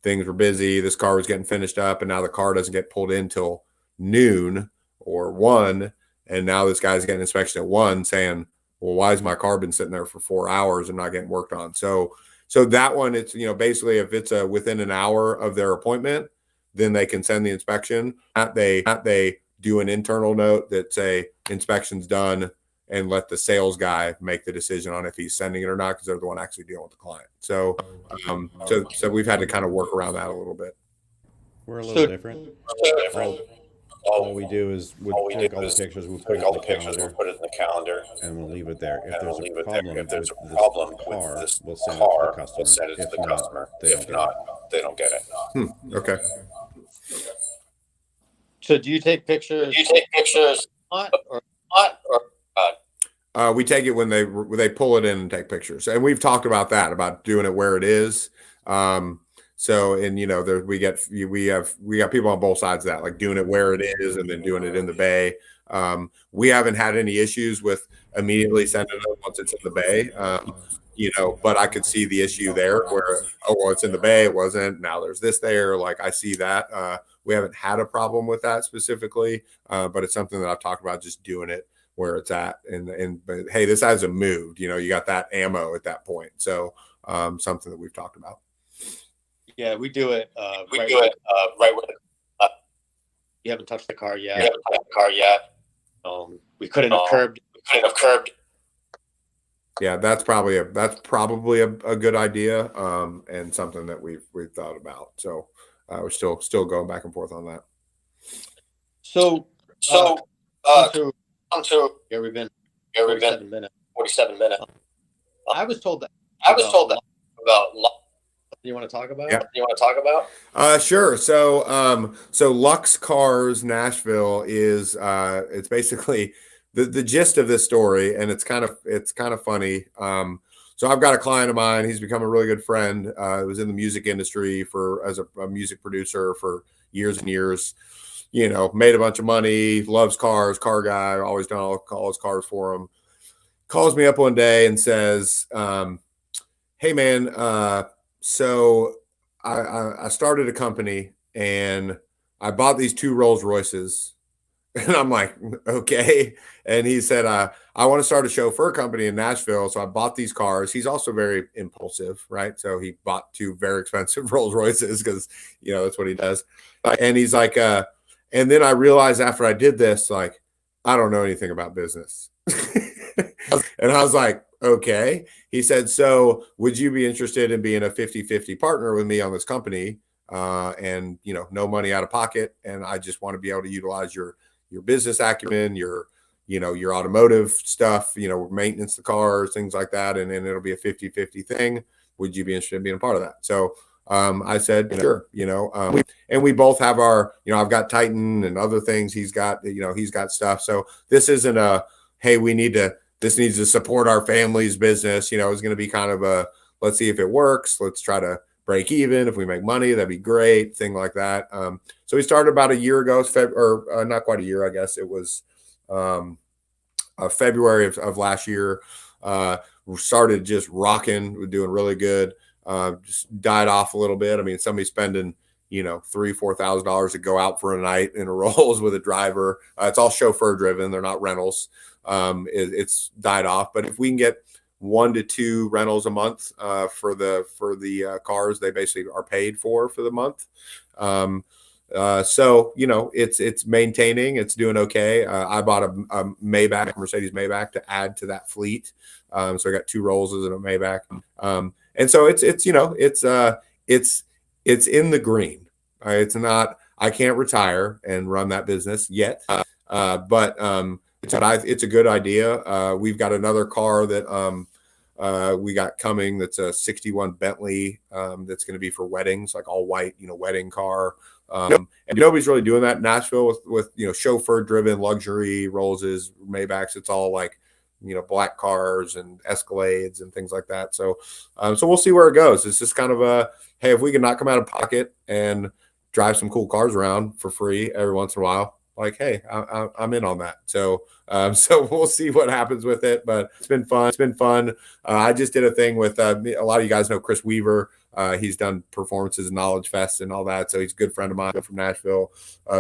S3: things were busy, this car was getting finished up, and now the car doesn't get pulled in till noon or 1, and now this guy's getting inspection at 1 saying, well, why is my car been sitting there for 4 hours and not getting worked on? So that one, it's, you know, basically if it's within an hour of their appointment, then they can send the inspection. They do an internal note that say inspection's done, and let the sales guy make the decision on if he's sending it or not, because they're the one actually dealing with the client. So, so we've had to kind of work around that a little bit.
S2: We're a little different. All we do is we take all the pictures, we put it in the calendar, and we'll leave it there. If there's a problem with this car, we'll send it to the customer. If not, they don't get it.
S3: Okay.
S6: So do you take pictures?
S3: We take it when they pull it in and take pictures, and we've talked about that, about doing it where it is. So, and you know, we got people on both sides of that, like doing it where it is and then doing it in the bay. We haven't had any issues with immediately sending it once it's in the bay. You know, but I could see the issue there where, oh, well, it's in the bay, it wasn't. Now there's this there. Like I see that. We haven't had a problem with that specifically, but it's something that I've talked about, just doing it where it's at. But hey, this hasn't moved. You know, you got that ammo at that point. So something that we've talked about.
S6: Yeah, we do it. Right where you haven't touched the car yet. We couldn't have curbed.
S3: Yeah, that's probably a good idea, and something that we've thought about. So we're still going back and forth on that.
S6: So we've been 47 minutes. I was told that about. You want to talk about?
S3: Yeah. Sure. So Lux Cars Nashville is it's basically the gist of this story, and it's kind of funny. So I've got a client of mine. He's become a really good friend. He was in the music industry as a music producer for years and years. You know, made a bunch of money, loves cars, car guy, always done all his cars for him. Calls me up one day and says, hey man, so I started a company and I bought these 2 Rolls Royces. And I'm like, okay. And he said, I want to start a chauffeur company in Nashville. So I bought these cars. He's also very impulsive, right? So he bought 2 very expensive Rolls Royces because, you know, that's what he does. And he's like, and then I realized after I did this, like, I don't know anything about business. And I was like, okay. He said, so would you be interested in being a 50-50 partner with me on this company? And, you know, no money out of pocket. And I just want to be able to utilize your business acumen, your automotive stuff, you know, maintenance the cars, things like that. And then it'll be a 50-50 thing. Would you be interested in being a part of that? So I said, sure, you know, and we both have our, you know, I've got Titan and other things. He's got stuff. So this isn't hey, this needs to support our family's business. You know, it's going to be kind of let's see if it works. Let's try to break even. If we make money, that'd be great. Thing like that. So we started about a year ago, or not quite a year, I guess. It was February of last year. We started just rocking. We're doing really good. Just died off a little bit. I mean, somebody spending, you know, $3,000-$4,000 to go out for a night in a Rolls with a driver. It's all chauffeur driven. They're not rentals. It's died off. But if we can get 1 to 2 rentals a month for the cars, they basically are paid for the month. So, you know, it's maintaining, it's doing okay. I bought a Maybach, Mercedes Maybach, to add to that fleet. So I got 2 Rollses and a Maybach. And so it's you know, it's in the green. It's not, I can't retire and run that business yet. But it's a good idea. We've got another car that we got coming. That's a 61 Bentley. That's going to be for weddings, like all white, you know, wedding car. And nobody's really doing that in Nashville with you know, chauffeur driven luxury Rollses, Maybachs. It's all like, you know, black cars and Escalades and things like that. So we'll see where it goes. It's just kind of hey, if we can not come out of pocket and drive some cool cars around for free every once in a while, like, hey, I'm in on that. So we'll see what happens with it, but it's been fun. I just did a thing with a lot of you guys know Chris Weaver. He's done performances, Knowledge Fest and all that. So he's a good friend of mine from Nashville,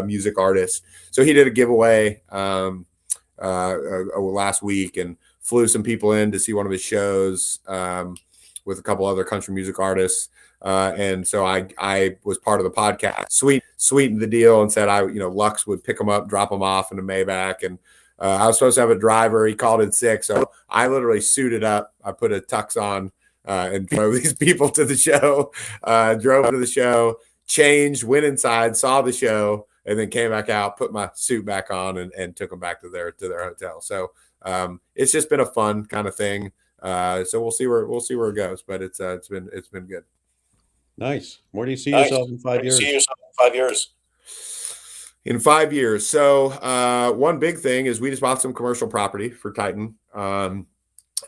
S3: music artist. So he did a giveaway last week and flew some people in to see one of his shows with a couple other country music artists. And so I was part of the podcast, sweetened the deal and said Lux would pick them up, drop them off in the Maybach. And I was supposed to have a driver. He called in sick. So I literally suited up. I put a tux on and drove these people to the show, drove to the show, changed, went inside, saw the show, and then came back out, put my suit back on and took them back to their hotel. So it's just been a fun kind of thing. So we'll see where it goes, but it's been good.
S2: Nice. Where do you see yourself in 5 years?
S3: In 5 years. So one big thing is we just bought some commercial property for Titan.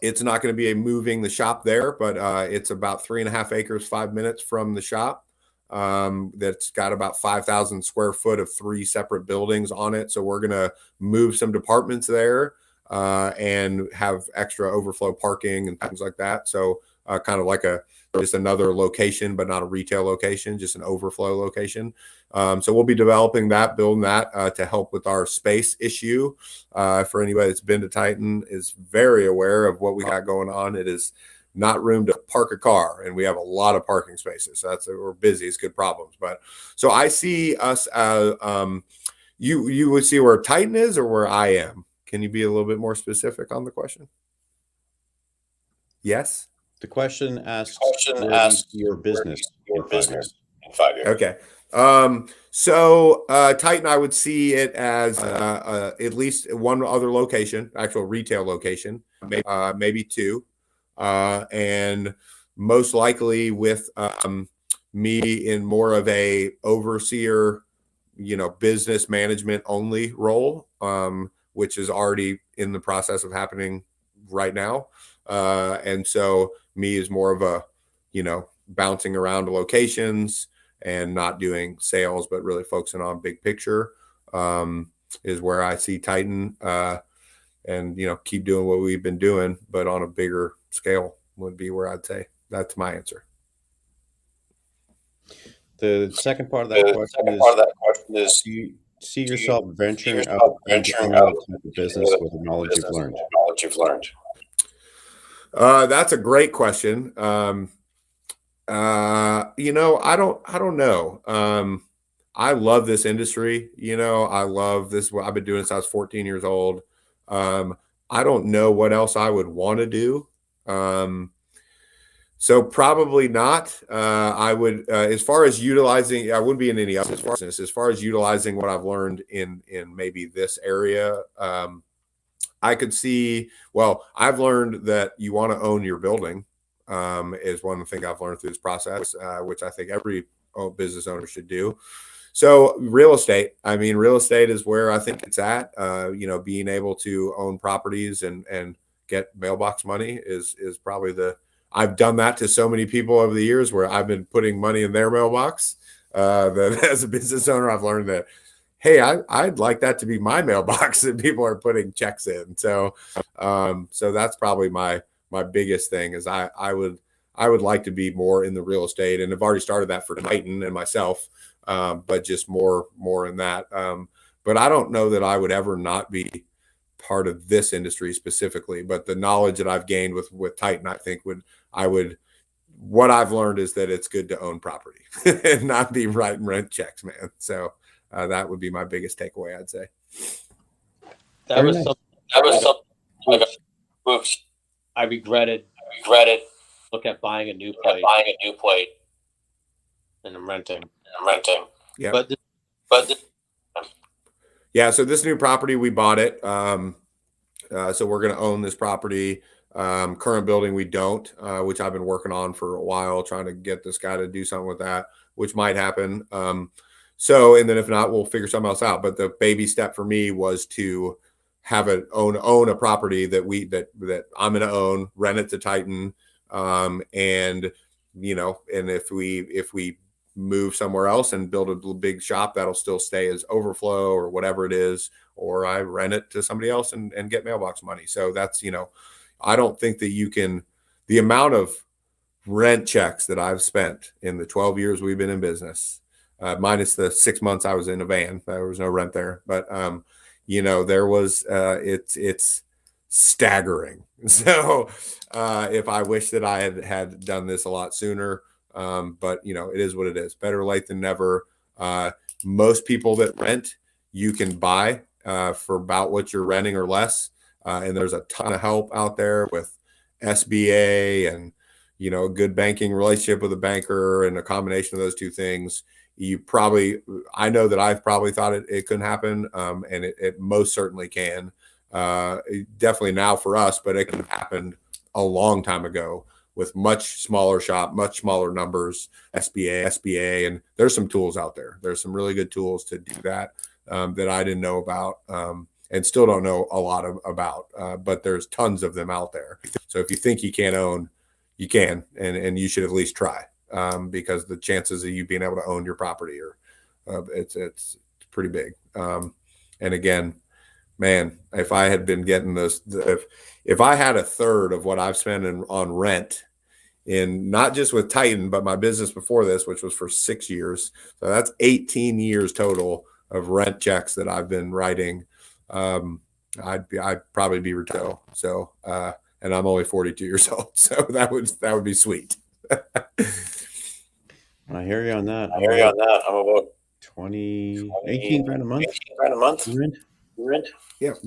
S3: It's not going to be moving the shop there, but it's about 3.5 acres, 5 minutes from the shop. That's got about 5,000 square foot of 3 separate buildings on it. So we're going to move some departments there and have extra overflow parking and things like that. So kind of like just another location, but not a retail location, just an overflow location. So we'll be developing that, building that to help with our space issue. For anybody that's been to Titan is very aware of what we got going on. It is not room to park a car, and we have a lot of parking spaces. So we're busy. It's good problems. But so I see us. You would see where Titan is or where I am. Can you be a little bit more specific on the question? Yes.
S2: The question asks your business in
S3: 5 years. Okay. So Titan, I would see it as at least one other location, actual retail location, maybe 2, and most likely with me in more of a overseer, business management only role, which is already in the process of happening right now. And so me is more of a, bouncing around to locations and not doing sales, but really focusing on big picture, is where I see Titan, and, keep doing what we've been doing, but on a bigger scale would be where I'd say that's my answer.
S2: The second part of that question is, do you see yourself venturing out into any type of business with the knowledge you've learned?
S3: That's a great question. I don't know. I love this industry. I love this. I've been doing this since I was 14 years old. I don't know what else I would want to do. So probably not. I would, as far as utilizing, I wouldn't be in any other business. As far as utilizing what I've learned in maybe this area, I could see, I've learned that you want to own your building, is one thing I've learned through this process, which I think every business owner should do. So real estate is where I think it's at. Being able to own properties and get mailbox money is probably I've done that to so many people over the years where I've been putting money in their mailbox. That as a business owner, I've learned that, hey, I'd like that to be my mailbox that people are putting checks in. So that's probably my biggest thing is I would like to be more in the real estate, and I've already started that for Titan and myself, but just more in that. But I don't know that I would ever not be part of this industry specifically, but the knowledge that I've gained with Titan, I think what I've learned is that it's good to own property and not be writing rent checks, man. So that would be my biggest takeaway, I'd say.
S6: That was something I regretted. Look at buying a new plate. And I'm renting.
S3: Yeah.
S6: But
S3: yeah. So this new property, we bought it. So we're going to own this property. Current building, we don't, which I've been working on for a while, trying to get this guy to do something with that, which might happen. And then if not, we'll figure something else out. But the baby step for me was to have own a property that I'm going to own, rent it to Titan. And if we move somewhere else and build a big shop, that'll still stay as overflow or whatever it is, or I rent it to somebody else and get mailbox money. So that's, I don't think that the amount of rent checks that I've spent in the 12 years we've been in business, minus the 6 months I was in a van, there was no rent there. But there was it's staggering. So if I wish that I had done this a lot sooner, but it is what it is. Better late than never. Most people that rent, you can buy for about what you're renting or less. And there's a ton of help out there with SBA and, a good banking relationship with a banker, and a combination of those two things. I know that I've probably thought it couldn't happen. And it most certainly can. Definitely now for us, but it could have happened a long time ago with much smaller shop, much smaller numbers, SBA, and there's some tools out there. There's some really good tools to do that that I didn't know about and still don't know a lot about, but there's tons of them out there. So if you think you can't own, you can, and you should at least try because the chances of you being able to own your property it's pretty big. And again, man, if I had been getting this, if I had a third of what I've spent on rent in not just with Titan, but my business before this, which was for 6 years. So that's 18 years total of rent checks that I've been writing. I'd probably be retired. So, and I'm only 42 years old. So that would be sweet.
S2: I hear you on that.
S7: I'm about
S2: 18 grand a month.
S7: Rent.
S3: Yep.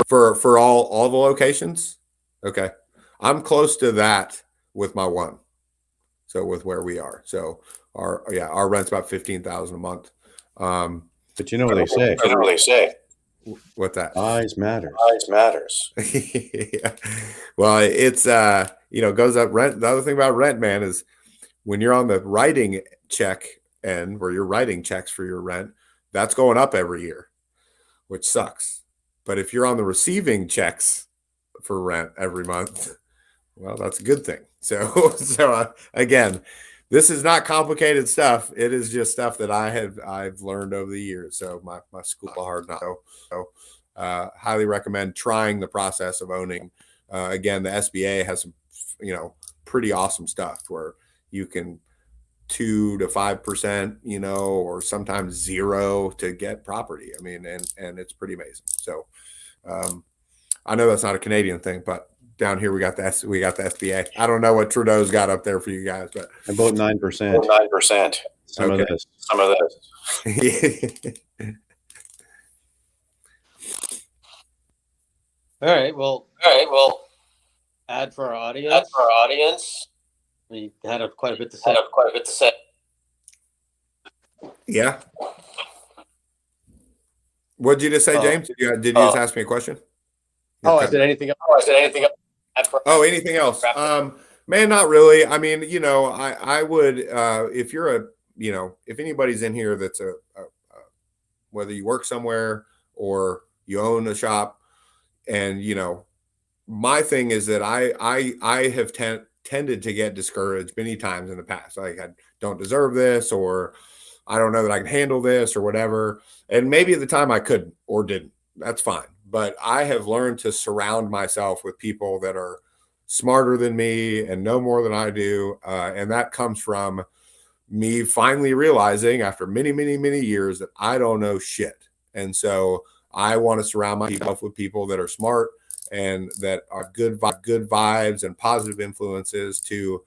S3: For all the locations. Okay. I'm close to that with my one. So with where we are. So our rent's about $15,000 a month.
S2: But you know what they say.
S3: What's that?
S2: Size matters.
S3: Yeah. Well, it's goes up rent. The other thing about rent, man, is when you're on the writing check end where you're writing checks for your rent, that's going up every year, which sucks. But if you're on the receiving checks for rent every month, well, that's a good thing. So again, this is not complicated stuff. It is just stuff that I've learned over the years. So my school of hard knocks. So highly recommend trying the process of owning. Again, the SBA has some, pretty awesome stuff where you can 2 to 5%, or sometimes 0 to get property. I mean, and it's pretty amazing. So I know that's not a Canadian thing, but down here we got the SBA. I don't know what Trudeau's got up there for you guys, but
S2: About 9%.
S7: 9%.
S2: Some
S3: Okay.
S2: of this.
S7: Some of this.
S6: All right. Well, ad for our audience. We had quite a bit to say.
S3: Yeah. What did you just say, James? Did you just ask me a question?
S6: I said anything else?
S3: Oh, anything else? Man, not really. I mean, I would, if you're if anybody's in here that's a whether you work somewhere or you own a shop, and my thing is that I have tended to get discouraged many times in the past. Like, I don't deserve this, or I don't know that I can handle this, or whatever. And maybe at the time I couldn't or didn't. That's fine. But I have learned to surround myself with people that are smarter than me and know more than I do. And that comes from me finally realizing after many, many, many years that I don't know shit. And so I want to surround myself with people that are smart and that are good vibes and positive influences to,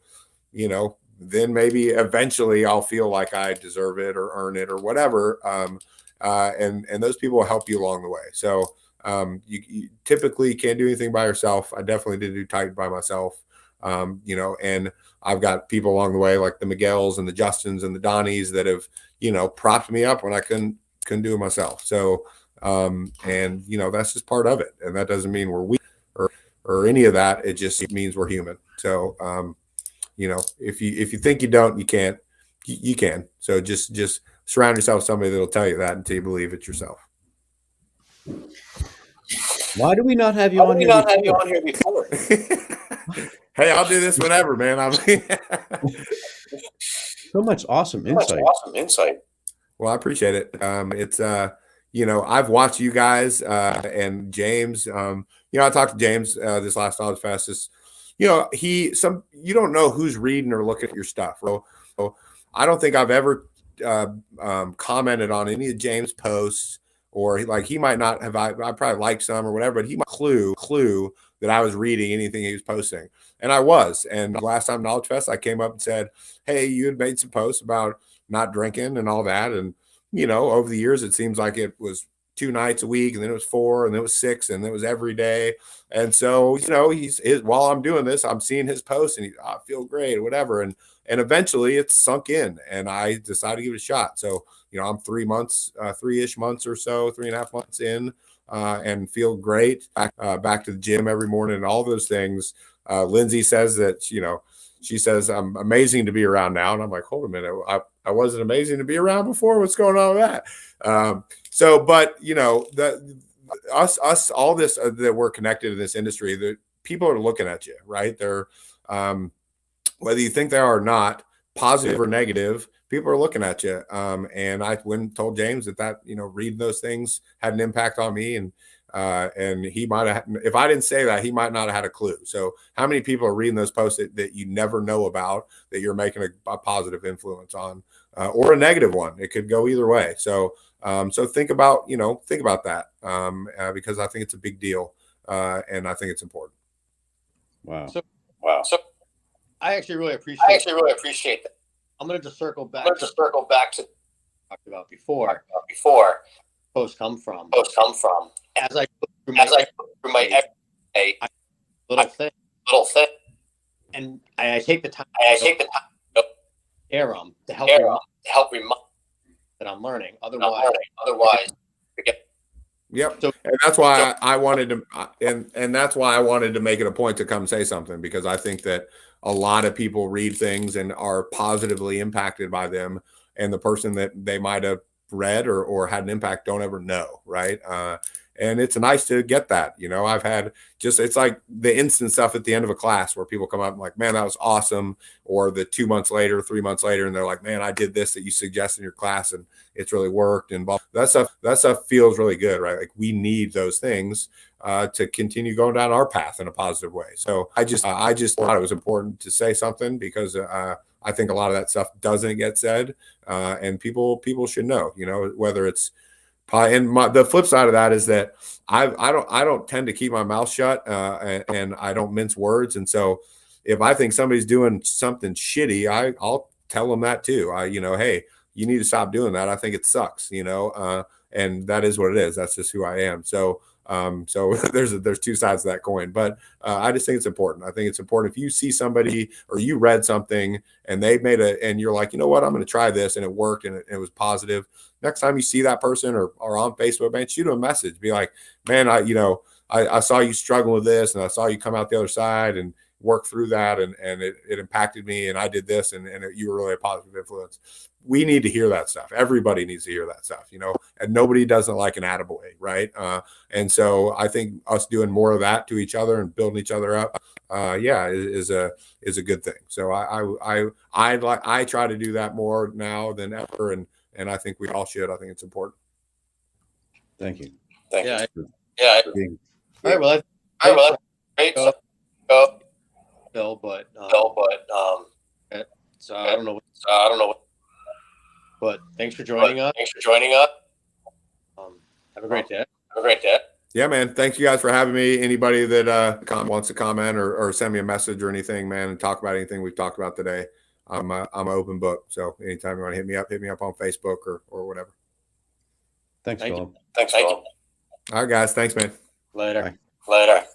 S3: then maybe eventually I'll feel like I deserve it or earn it or whatever. And those people will help you along the way. So you typically can't do anything by yourself. I definitely didn't do Titan by myself. And I've got people along the way like the Miguels and the Justins and the Donnies that have, propped me up when I couldn't do it myself. So, that's just part of it. And that doesn't mean we're weak or any of that. It just means we're human. So, if you think you don't, you can't, you can. So just surround yourself with somebody that'll tell you that until you believe it yourself.
S2: Why do we not have you on here before?
S3: Hey, I'll do this whenever, man.
S2: So much awesome insight.
S3: Well, I appreciate it. It's I've watched you guys and James. I talked to James this last Knowledge Fest. You don't know who's reading or looking at your stuff. So I don't think I've ever commented on any of James' posts or he might not have, I probably liked some or whatever, but he might clue that I was reading anything he was posting. And I was. And last time Knowledge Fest, I came up and said, hey, you had made some posts about not drinking and all that. And, you know, over the years, it seems like it was 2 nights a week, and then it was 4, and then it was 6, and then it was every day. And so, you know, while I'm doing this, I'm seeing his posts, and I feel great or whatever. And eventually it's sunk in, and I decided to give it a shot. So, you know, I'm 3 months, 3-ish months or so, 3.5 months in, and feel great. Back to the gym every morning and all those things. Lindsay says that, you know, she says I'm amazing to be around now. And I'm like, hold a minute. I wasn't amazing to be around before. What's going on with that? But you know, us, all this that we're connected in this industry, that people are looking at you, right? They're, whether you think they are or not, positive or negative, people are looking at you. And I went and told James that, you know, reading those things had an impact on me. And he might have, if I didn't say that, he might not have had a clue. So how many people are reading those posts that you never know about, that you're making a positive influence on, or a negative one? It could go either way. So think about that, because I think it's a big deal, and I think it's important.
S2: Wow.
S6: So
S1: I actually really appreciate
S7: that.
S1: I'm going to just circle back.
S7: to
S1: Talked about before posts come from. As I go through my
S7: everyday
S1: little thing, and I take the time.
S7: to
S1: Share them to help
S7: remind
S1: that I'm learning.
S7: Otherwise,
S3: Yep.
S1: So-
S3: And that's why I wanted to, and that's why I wanted to make it a point to come say something, because I think that a lot of people read things and are positively impacted by them, and the person that they might have read or had an impact don't ever know, right? And it's nice to get that. You know, I've had it's like the instant stuff at the end of a class where people come up and like, man, that was awesome. Or the 2 months later, 3 months later, and they're like, man, I did this that you suggested in your class and it's really worked. And that stuff feels really good, right? Like we need those things to continue going down our path in a positive way. So I just thought it was important to say something, because I think a lot of that stuff doesn't get said, and people should know, you know, whether it's and the flip side of that is that I don't tend to keep my mouth shut, and I don't mince words. And so if I think somebody's doing something shitty, I'll tell them that too. You know, hey, you need to stop doing that. I think it sucks, you know, and that is what it is. That's just who I am. So there's two sides to that coin, but I just think it's important. I think it's important if you see somebody or you read something and they and you're like, you know what, I'm going to try this, and it worked, and it was positive. Next time you see that person or on Facebook, man, shoot them a message. Be like, man, I saw you struggling with this, and I saw you come out the other side and work through that, and it impacted me, and I did this, and you were really a positive influence. We need to hear that stuff. Everybody needs to hear that stuff, you know, and nobody doesn't like an attaboy, right? And so I think us doing more of that to each other and building each other up, is a good thing. So I try to do that more now than ever, and I think we all should. I think it's important.
S2: Thank you.
S7: Yeah.
S1: All right. Well,
S7: Great.
S1: Phil, but so I don't know. But thanks for joining us. Have a great day.
S3: Yeah, man. Thanks you guys for having me. Anybody that wants to comment or send me a message or anything, man, and talk about anything we've talked about today, I'm an open book. So anytime you want to hit me up on Facebook or whatever.
S2: Thanks,
S1: Thank
S2: Philip.
S7: Thanks, Philip.
S3: All right, guys. Thanks, man.
S1: Later.
S2: Bye.